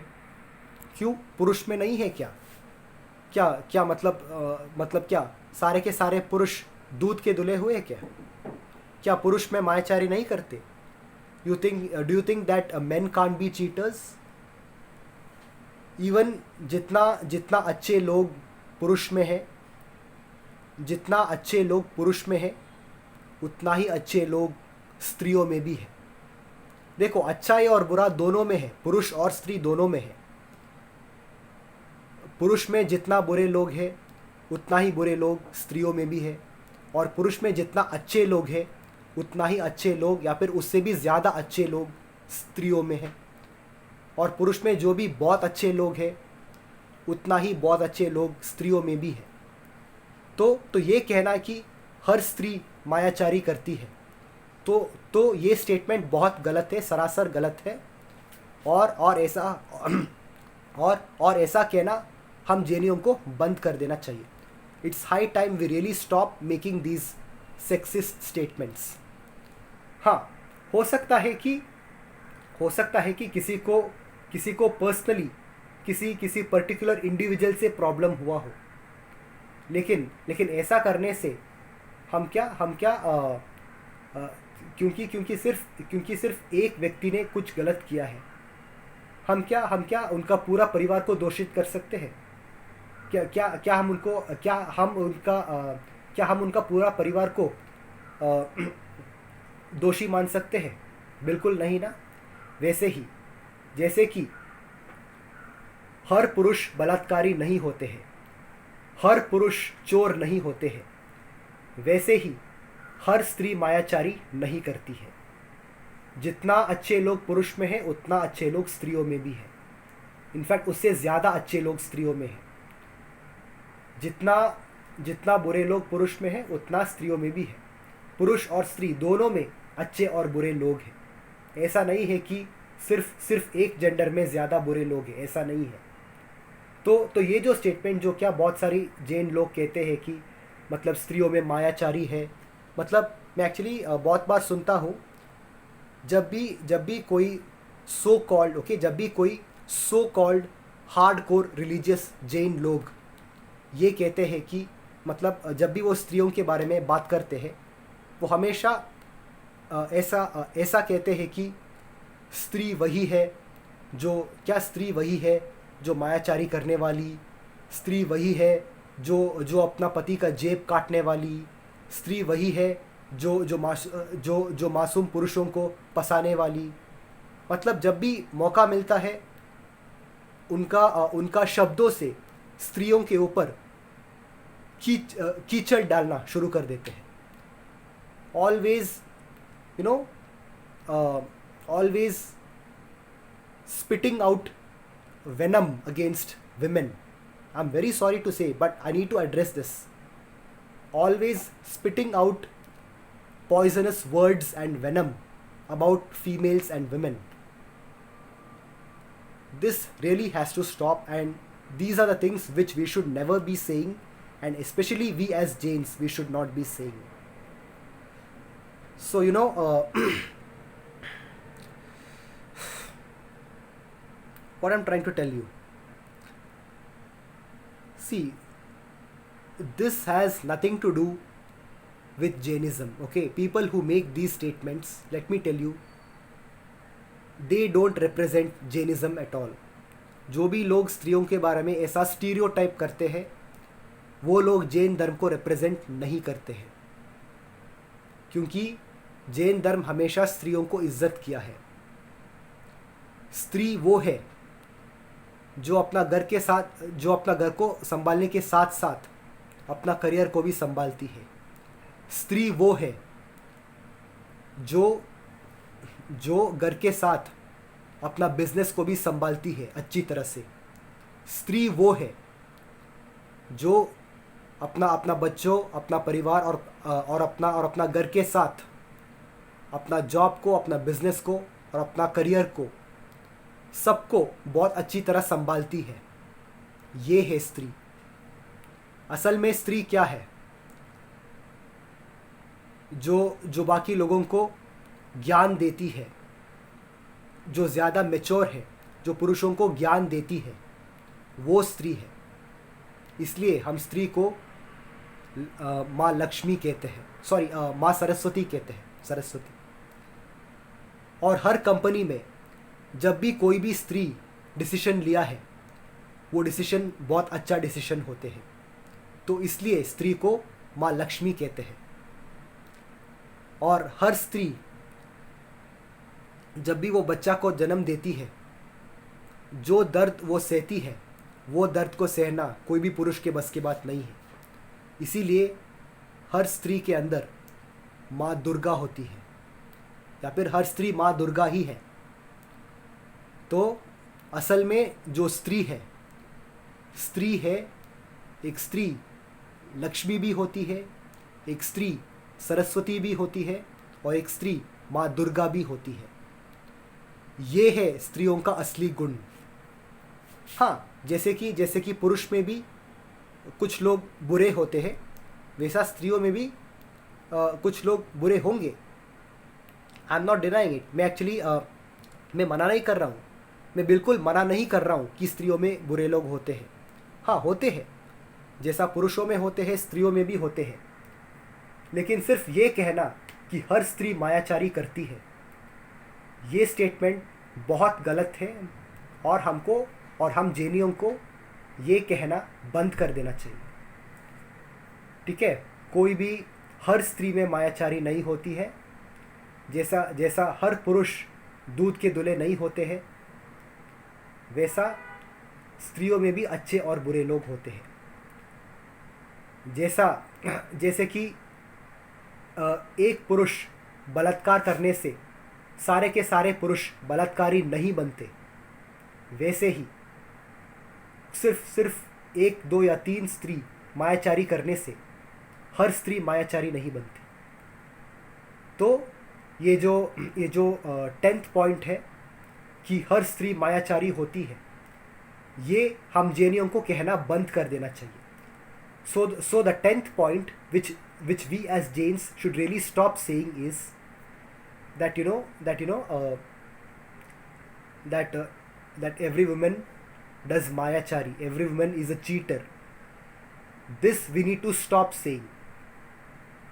[SPEAKER 1] क्यों, पुरुष में नहीं है क्या मतलब क्या सारे के सारे पुरुष दूध के दुले हुए क्या पुरुष में मायाचारी नहीं करते? Do you think that men can't be cheaters? Even जितना अच्छे लोग पुरुष में है, उतना ही अच्छे लोग स्त्रियों में भी है. देखो, अच्छाई और बुरा दोनों में है, पुरुष और स्त्री दोनों में है. पुरुष में जितना बुरे लोग हैं उतना ही बुरे लोग स्त्रियों में भी है, और पुरुष में जितना अच्छे लोग हैं उतना ही अच्छे लोग या फिर उससे भी ज़्यादा अच्छे लोग स्त्रियों में हैं, और पुरुष में जो भी बहुत अच्छे लोग हैं उतना ही बहुत अच्छे लोग स्त्रियों में भी है. तो ये कहना कि हर स्त्री मायाचारी करती है, तो ये स्टेटमेंट बहुत गलत है, सरासर गलत है. और ऐसा कहना हम जैनियों को बंद कर देना चाहिए. It's high time we really stop making these sexist statements. हाँ, हो सकता है कि किसी को पर्सनली किसी पर्टिकुलर इंडिविजुअल से प्रॉब्लम हुआ हो, लेकिन ऐसा करने से हम क्या क्योंकि सिर्फ एक व्यक्ति ने कुछ गलत किया है, हम क्या उनका पूरा परिवार को दोषित कर सकते हैं? क्या क्या क्या हम उनको क्या हम उनका पूरा परिवार को अ, दोषी मान सकते हैं? बिल्कुल नहीं ना। वैसे ही जैसे कि हर पुरुष बलात्कारी नहीं होते हैं, हर पुरुष चोर नहीं होते हैं, वैसे ही हर स्त्री मायाचारी नहीं करती है। जितना अच्छे लोग पुरुष में हैं उतना अच्छे लोग स्त्रियों में भी हैं। इनफैक्ट उससे ज़्यादा अच्छे लोग स्त्रियों में हैं। जितना जितना बुरे लोग पुरुष में हैं उतना स्त्रियों में भी है। पुरुष और स्त्री दोनों में अच्छे और बुरे लोग हैं। ऐसा नहीं है कि सिर्फ एक जेंडर में ज़्यादा बुरे लोग हैं, ऐसा नहीं है। तो ये जो स्टेटमेंट जो क्या बहुत सारी जैन लोग कहते हैं कि मतलब स्त्रियों में मायाचारी है, मतलब मैं एक्चुअली बहुत बार सुनता हूँ जब भी कोई so called hard core religious Jain लोग ये कहते हैं कि मतलब जब भी वो स्त्रियों के बारे में बात करते हैं वो हमेशा ऐसा कहते हैं कि स्त्री वही है जो मायाचारी करने वाली, स्त्री वही है जो अपना पति का जेब काटने वाली, स्त्री वही है जो मासूम पुरुषों को फंसाने वाली। मतलब जब भी मौका मिलता है उनका शब्दों से स्त्रियों के ऊपर कीचड़ डालना शुरू कर देते हैं। Always spitting out venom against women. I'm very sorry to say, but I need to address this. Always spitting out poisonous words and venom about females and women. This really has to stop, and these are the things which we should never be saying, and especially we as Jains, we should not be saying. So what I'm trying to tell you. See, this has nothing to do with Jainism, okay? People who make these statements, let me tell you, they don't represent Jainism at all. जो भी लोग स्त्रियों के बारे में ऐसा stereotype करते हैं वो लोग जैन धर्म को रिप्रेजेंट नहीं करते हैं, क्योंकि जैन धर्म हमेशा स्त्रियों को इज्जत किया है। स्त्री वो है जो अपना घर को संभालने के साथ साथ अपना करियर को भी संभालती है। स्त्री वो है जो घर के साथ अपना बिजनेस को भी संभालती है अच्छी तरह से। स्त्री वो है जो अपना बच्चों, अपना परिवार और अपना घर के साथ अपना जॉब को, अपना बिजनेस को और अपना करियर को, सबको बहुत अच्छी तरह संभालती है। ये है स्त्री। असल में स्त्री क्या है? जो बाकी लोगों को ज्ञान देती है, जो ज़्यादा मैच्योर है, जो पुरुषों को ज्ञान देती है, वो स्त्री है। इसलिए हम स्त्री को माँ लक्ष्मी कहते हैं, सॉरी माँ सरस्वती कहते हैं, सरस्वती। और हर कंपनी में जब भी कोई भी स्त्री डिसीजन लिया है वो डिसीजन बहुत अच्छा डिसीजन होते हैं, तो इसलिए स्त्री को माँ लक्ष्मी कहते हैं। और हर स्त्री जब भी वो बच्चा को जन्म देती है, जो दर्द वो सहती है, वो दर्द को सहना कोई भी पुरुष के बस की बात नहीं है। इसीलिए हर स्त्री के अंदर माँ दुर्गा होती है, या फिर हर स्त्री माँ दुर्गा ही है। तो असल में जो स्त्री है, एक स्त्री लक्ष्मी भी होती है, एक स्त्री सरस्वती भी होती है, और एक स्त्री माँ दुर्गा भी होती है। ये है स्त्रियों का असली गुण। हाँ, जैसे कि पुरुष में भी कुछ लोग बुरे होते हैं, वैसा स्त्रियों में भी कुछ लोग बुरे होंगे। I am not denying it. मैं एक्चुअली मैं मना नहीं कर रहा हूँ, मैं बिल्कुल मना नहीं कर रहा हूँ कि स्त्रियों में बुरे लोग होते हैं। हाँ, होते हैं, जैसा पुरुषों में होते हैं स्त्रियों में भी होते हैं। लेकिन सिर्फ ये कहना कि हर स्त्री मायाचारी करती है, ये स्टेटमेंट बहुत गलत है और हम जैनियों को ये कहना बंद कर देना चाहिए। ठीक है, कोई भी हर स्त्री में मायाचारी नहीं होती है, जैसा जैसा हर पुरुष दूध के दूल्हे नहीं होते हैं, वैसा स्त्रियों में भी अच्छे और बुरे लोग होते हैं। जैसे कि एक पुरुष बलात्कार करने से सारे के सारे पुरुष बलात्कारी नहीं बनते, वैसे ही सिर्फ एक, दो या तीन स्त्री मायाचारी करने से हर स्त्री मायाचारी नहीं बनती। तो ये जो 10th पॉइंट है कि हर स्त्री मायाचारी होती है, ये हम जैनियों को कहना बंद कर देना चाहिए। So the 10th point which we as Jains should really stop saying is that every woman does mayachari, every woman is a cheater. This we need to stop saying,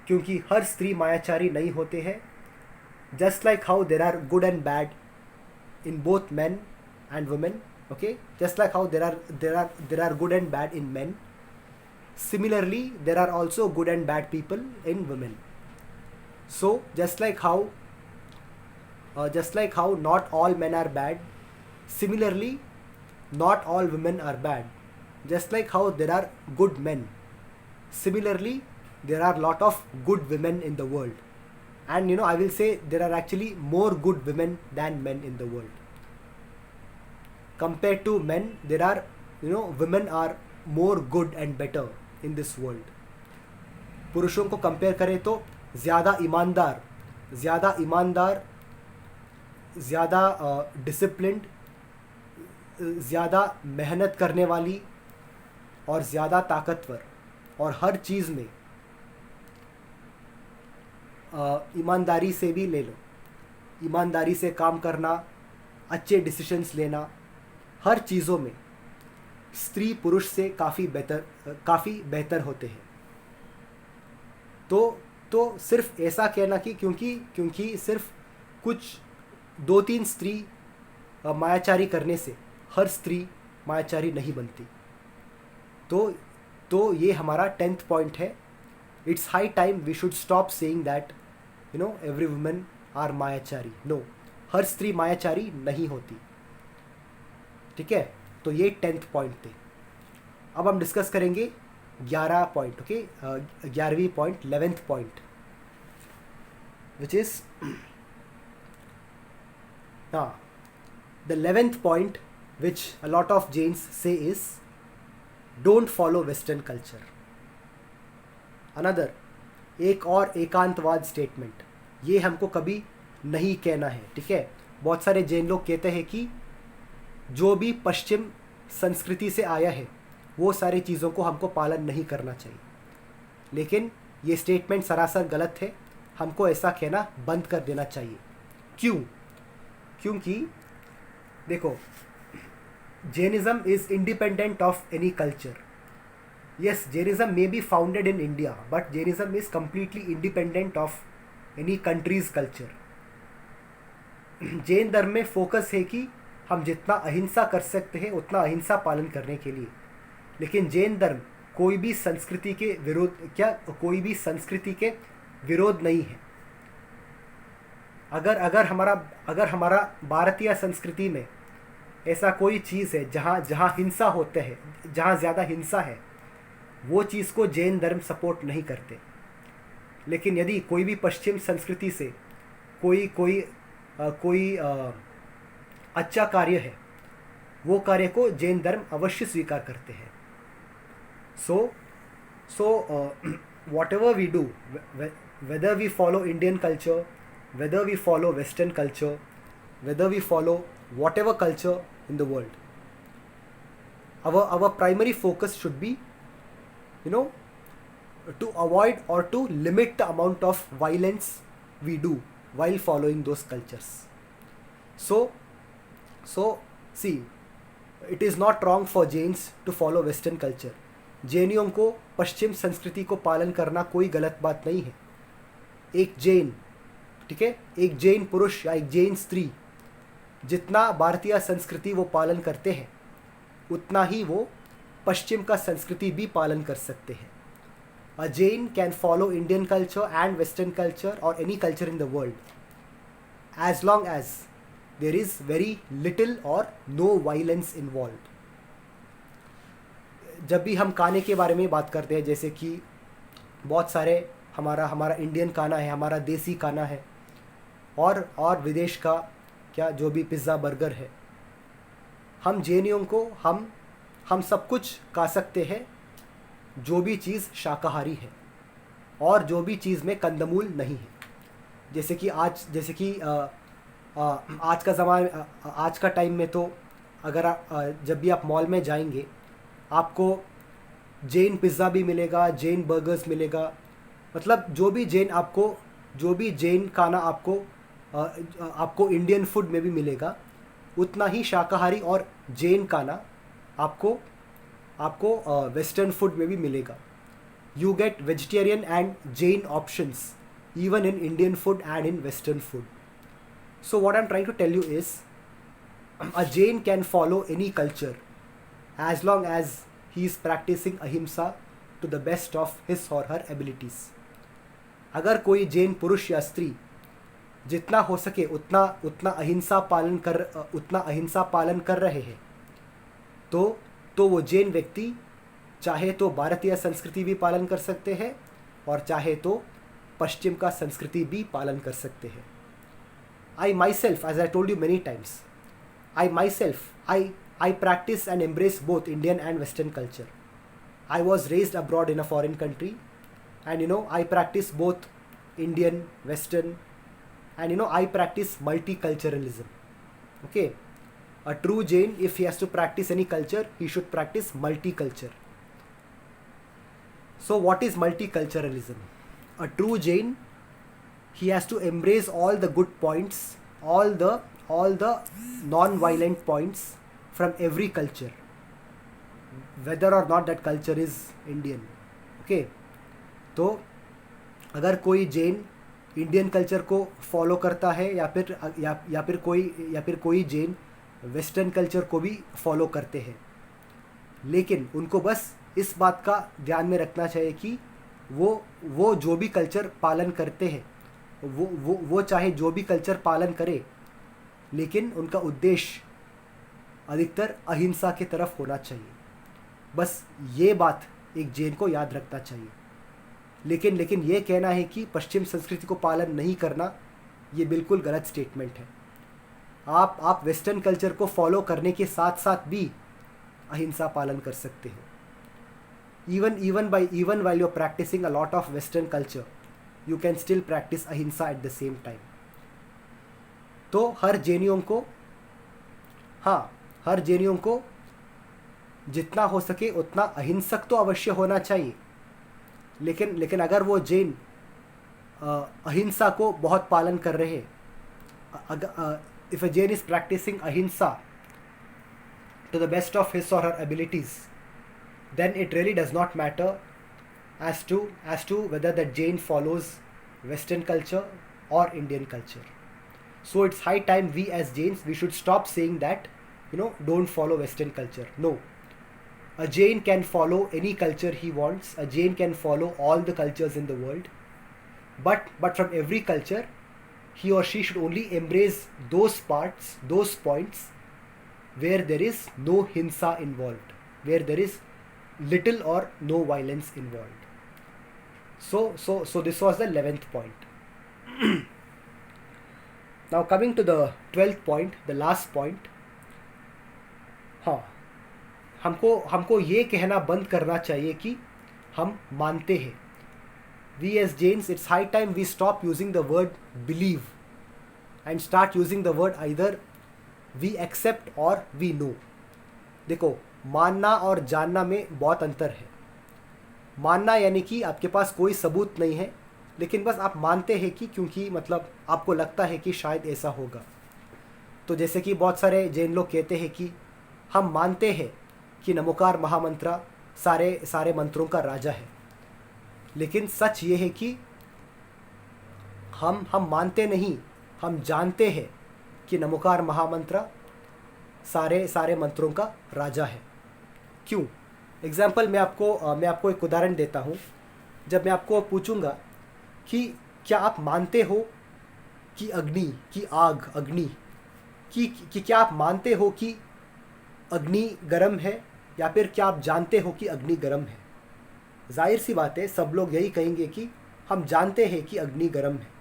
[SPEAKER 1] क्योंकि हर स्त्री मायाचारी नहीं होते हैं। Just like how there are good and bad in both men and women, okay? Just like how there are good and bad in men, similarly there are also good and bad people in women. So just like how not all men are bad, similarly not all women are bad. Just like how there are good men, similarly there are lot of good women in the world. And I will say there are actually more good women than men in the world. Compared to men, there are women are more good and better in this world. पुरुषों को compare करें तो ज़्यादा ईमानदार, ज़्यादा disciplined, ज़्यादा मेहनत करने वाली और ज़्यादा ताकतवर, और हर चीज़ में ईमानदारी से भी ले लो, ईमानदारी से काम करना, अच्छे डिसीजंस लेना, हर चीज़ों में स्त्री पुरुष से काफ़ी बेहतर होते हैं। तो सिर्फ ऐसा कहना कि क्योंकि सिर्फ कुछ 2-3 स्त्री मायाचारी करने से हर स्त्री मायाचारी नहीं बनती। तो ये हमारा 10th पॉइंट है। It's high time we should stop saying that every woman are मायाचारी। नो, हर स्त्री मायाचारी नहीं होती। ठीक है, तो ये 10th पॉइंट थे। अब हम डिस्कस करेंगे 11 पॉइंट। ओके, 11वीं point, 11th point, which is the 11th point which a lot of Jains say is don't follow western culture. Another, एक और एकांतवाद स्टेटमेंट, ये हमको कभी नहीं कहना है। ठीक है, बहुत सारे जैन लोग कहते हैं कि जो भी पश्चिम संस्कृति से आया है वो सारी चीज़ों को हमको पालन नहीं करना चाहिए, लेकिन ये स्टेटमेंट सरासर गलत है। हमको ऐसा कहना बंद कर देना चाहिए। क्यों? क्योंकि देखो, Jainism is independent of any culture. Yes, Jainism may be founded in India, but Jainism is completely independent of any countries culture. Jain धर्म में फोकस है कि हम जितना अहिंसा कर सकते हैं उतना अहिंसा पालन करने के लिए, लेकिन जैन धर्म कोई भी संस्कृति के विरोध नहीं है। अगर हमारा भारतीय संस्कृति में ऐसा कोई चीज़ है जहाँ हिंसा होते हैं, जहाँ ज़्यादा हिंसा है, वो चीज़ को जैन धर्म सपोर्ट नहीं करते। लेकिन यदि कोई भी पश्चिम संस्कृति से कोई अच्छा कार्य है, वो कार्य को जैन धर्म अवश्य स्वीकार करते हैं। So whatever we do, whether we follow Indian culture, whether we follow Western culture, whether we follow whatever culture in the world, our primary focus should be, to avoid or to limit the amount of violence we do while following those cultures. So see, it is not wrong for Jains to follow Western culture. जैनियों को पश्चिम संस्कृति को पालन करना कोई गलत बात नहीं है, एक जैन, ठीक है, एक जैन पुरुष या एक जैन स्त्री जितना भारतीय संस्कृति वो पालन करते हैं उतना ही वो पश्चिम का संस्कृति भी पालन कर सकते हैं. A Jain can follow Indian culture and Western culture or any culture in the world as long as there is very little or no violence involved. जब भी हम खाने के बारे में बात करते हैं, जैसे कि बहुत सारे हमारा इंडियन खाना है, हमारा देसी खाना है, और विदेश का क्या जो भी पिज़्ज़ा बर्गर है, हम जैनियों को हम सब कुछ खा सकते हैं जो भी चीज़ शाकाहारी है और जो भी चीज़ में कंदमूल नहीं है. जैसे कि आज का ज़माना, आज का टाइम में तो अगर जब भी आप मॉल में जाएंगे आपको जैन पिज़्ज़ा भी मिलेगा, जैन बर्गर्स मिलेगा. मतलब जो भी जैन खाना आपको इंडियन फूड में भी मिलेगा, उतना ही शाकाहारी और जैन खाना आपको वेस्टर्न फूड में भी मिलेगा. You get vegetarian and Jain options even in Indian food and in western food. So what I am trying to tell you is a Jain can follow any culture as long as he is practicing ahimsa to the best of his or her abilities. अगर कोई जैन पुरुष या स्त्री जितना हो सके उतना अहिंसा पालन कर रहे हैं तो वो जैन व्यक्ति चाहे तो भारतीय संस्कृति भी पालन कर सकते हैं और चाहे तो पश्चिम का संस्कृति भी पालन कर सकते हैं. I myself, as I told you many times, I practice and embrace both Indian and Western culture. I was raised abroad in a foreign country, and I practice both Indian, Western, and I practice multiculturalism. Okay, a true Jain, if he has to practice any culture, he should practice multiculture. So what is multiculturalism? A true Jain, he has to embrace all the good points, all the non-violent points from every culture, whether or not that culture is Indian. Okay, तो अगर कोई Jain Indian culture को follow करता है या फिर कोई Jain western culture को भी फॉलो करते हैं, लेकिन उनको बस इस बात का ध्यान में रखना चाहिए कि वो जो भी कल्चर पालन करते हैं वो चाहे जो भी कल्चर पालन करे, लेकिन उनका उद्देश्य अधिकतर अहिंसा की तरफ होना चाहिए. बस ये बात एक जैन को याद रखना चाहिए. लेकिन ये कहना है कि पश्चिम संस्कृति को पालन नहीं करना, ये बिल्कुल गलत स्टेटमेंट है. आप वेस्टर्न कल्चर को फॉलो करने के साथ साथ भी अहिंसा पालन कर सकते हो. even while you're practicing a lot of Western culture, you can still practice अहिंसा at the same time. तो हर जैनियों को जितना हो सके उतना अहिंसक तो अवश्य होना चाहिए, लेकिन अगर वो जैन अहिंसा को बहुत पालन कर रहे हैं, if a Jain is practicing ahimsa to the best of his or her abilities, then it really does not matter as to whether that Jain follows Western culture or Indian culture. So it's high time we as Jains, we should stop saying that don't follow Western culture. No, a Jain can follow any culture he wants. A Jain can follow all the cultures in the world, but from every culture he or she should only embrace those points where there is no hinsa involved, where there is little or no violence involved. So this was the 11th point. Now coming to the 12th point, the last point. हमको ये कहना बंद करना चाहिए कि हम मानते हैं. We as Jains, it's high time we stop using the word believe and start using the word either we accept or we know. देखो, मानना और जानना में बहुत अंतर है. मानना यानी कि आपके पास कोई सबूत नहीं है, लेकिन बस आप मानते हैं कि क्योंकि मतलब आपको लगता है कि शायद ऐसा होगा. तो जैसे कि बहुत सारे जैन लोग कहते हैं कि हम मानते हैं कि नमोकार महामंत्र सारे मंत्रों का राजा है, लेकिन सच ये है कि हम मानते नहीं, हम जानते हैं कि नमोकार महामंत्र सारे सारे मंत्रों का राजा है। क्यों? एग्जाम्पल मैं आपको एक उदाहरण देता हूँ। जब मैं आपको पूछूंगा कि क्या आप मानते हो कि अग्नि की आग अग्नि कि क्या आप मानते हो कि अग्नि गर्म है, या फिर क्या आप जानते हो कि अग्नि गर्म है? जाहिर सी बात है, सब लोग यही कहेंगे कि हम जानते हैं कि अग्नि गर्म है।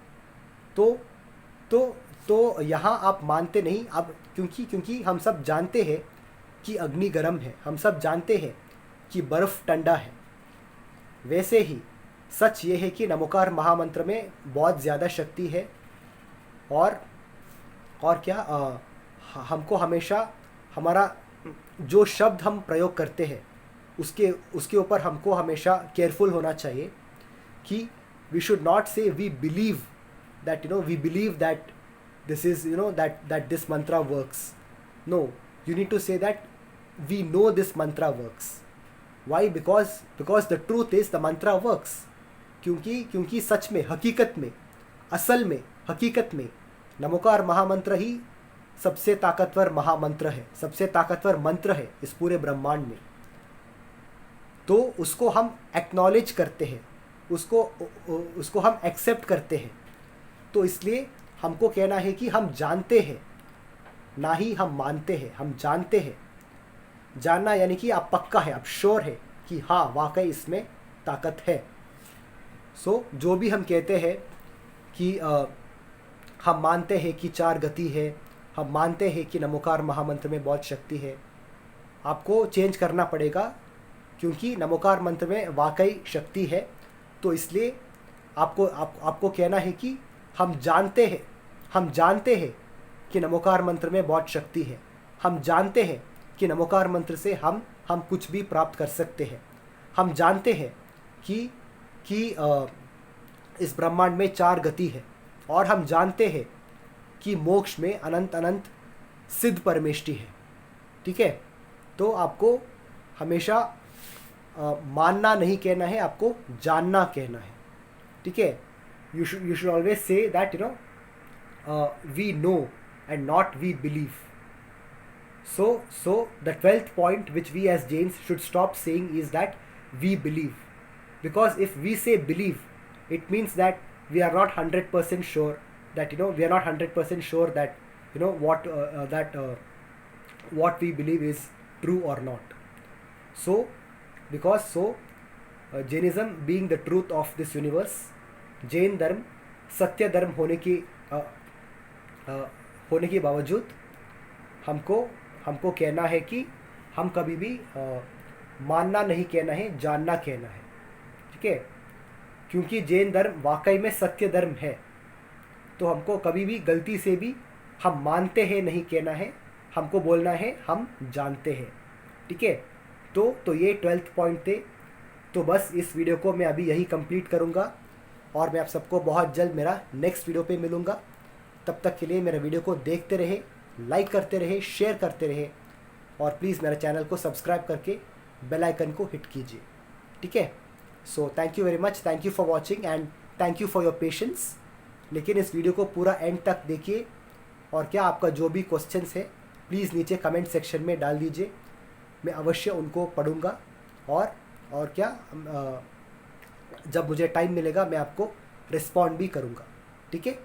[SPEAKER 1] तो यहाँ आप मानते नहीं, अब क्योंकि हम सब जानते हैं कि अग्नि गर्म है, हम सब जानते हैं कि बर्फ़ ठंडा है। वैसे ही सच ये है कि नमोकार महामंत्र में बहुत ज़्यादा शक्ति है, और क्या हमको हमेशा हमारा जो शब्द हम प्रयोग करते हैं उसके ऊपर हमको हमेशा केयरफुल होना चाहिए कि we should not say we believe that this is that this mantra works. No, you need to say that we know this mantra works. Why? Because the truth is the mantra works. क्योंकि सच में, हकीकत में, असल में, हकीकत में नमोकार महामंत्र ही सबसे ताकतवर महामंत्र है, सबसे ताकतवर मंत्र है इस पूरे ब्रह्मांड में। तो उसको हम एक्नॉलेज करते हैं, उसको हम एक्सेप्ट करते हैं। तो इसलिए हमको कहना है कि हम जानते हैं, ना ही हम मानते हैं, हम जानते हैं। जानना यानी कि आप पक्का है, आप श्योर है कि हाँ वाकई इसमें ताकत है। सो जो भी हम कहते हैं कि हम मानते हैं कि 4 गति है, हम मानते हैं कि नमोकार महामंत्र में बहुत शक्ति है, आपको चेंज करना पड़ेगा, क्योंकि नमोकार मंत्र में वाकई शक्ति है। तो इसलिए आपको कहना है कि हम जानते हैं कि नमोकार मंत्र में बहुत शक्ति है, हम जानते हैं कि नमोकार मंत्र से हम कुछ भी प्राप्त कर सकते हैं, हम जानते हैं कि इस ब्रह्मांड में 4 गति है, और हम जानते हैं कि मोक्ष में अनंत अनंत सिद्ध परमेष्टि है। ठीक है? तो आपको हमेशा मानना नहीं कहना है, आपको जानना कहना है। ठीक है? You should always say that we know and not we believe. So the 12th point which we as Jains should stop saying is that we believe, because if we say believe, it means that we are not 100% sure that we are not 100% sure that what we believe is true or not. So Jainism being the truth of this universe, Jain धर्म सत्य धर्म होने के बावजूद हमको कहना है कि हम कभी भी मानना नहीं कहना है, जानना कहना है। ठीक है? क्योंकि जैन धर्म वाकई में सत्य धर्म है, तो हमको कभी भी गलती से भी हम मानते हैं नहीं कहना है, हमको बोलना है हम जानते हैं। ठीक है? तो ये 12th पॉइंट थे। तो बस इस वीडियो को मैं अभी यही कंप्लीट करूँगा, और मैं आप सबको बहुत जल्द मेरा नेक्स्ट वीडियो पे मिलूँगा। तब तक के लिए मेरा वीडियो को देखते रहे, लाइक करते रहे, शेयर करते रहे, और प्लीज़ मेरे चैनल को सब्सक्राइब करके बेल आइकन को हिट कीजिए। ठीक है? So thank you very much, thank you for watching and thank you for your patience. लेकिन इस वीडियो को पूरा एंड तक देखिए, और क्या आपका जो भी क्वेश्चंस है प्लीज़ नीचे कमेंट सेक्शन में डाल दीजिए, मैं अवश्य उनको पढ़ूंगा, और क्या जब मुझे टाइम मिलेगा मैं आपको रिस्पॉन्ड भी करूंगा। ठीक है?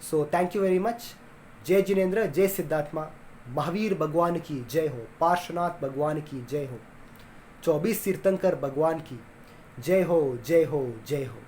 [SPEAKER 1] So thank you very much. जय जिनेंद्र, जय सिद्धात्मा, महावीर भगवान की जय हो, पार्श्वनाथ भगवान की जय हो, 24 तीर्थंकर भगवान की जय हो, जय हो, जय हो।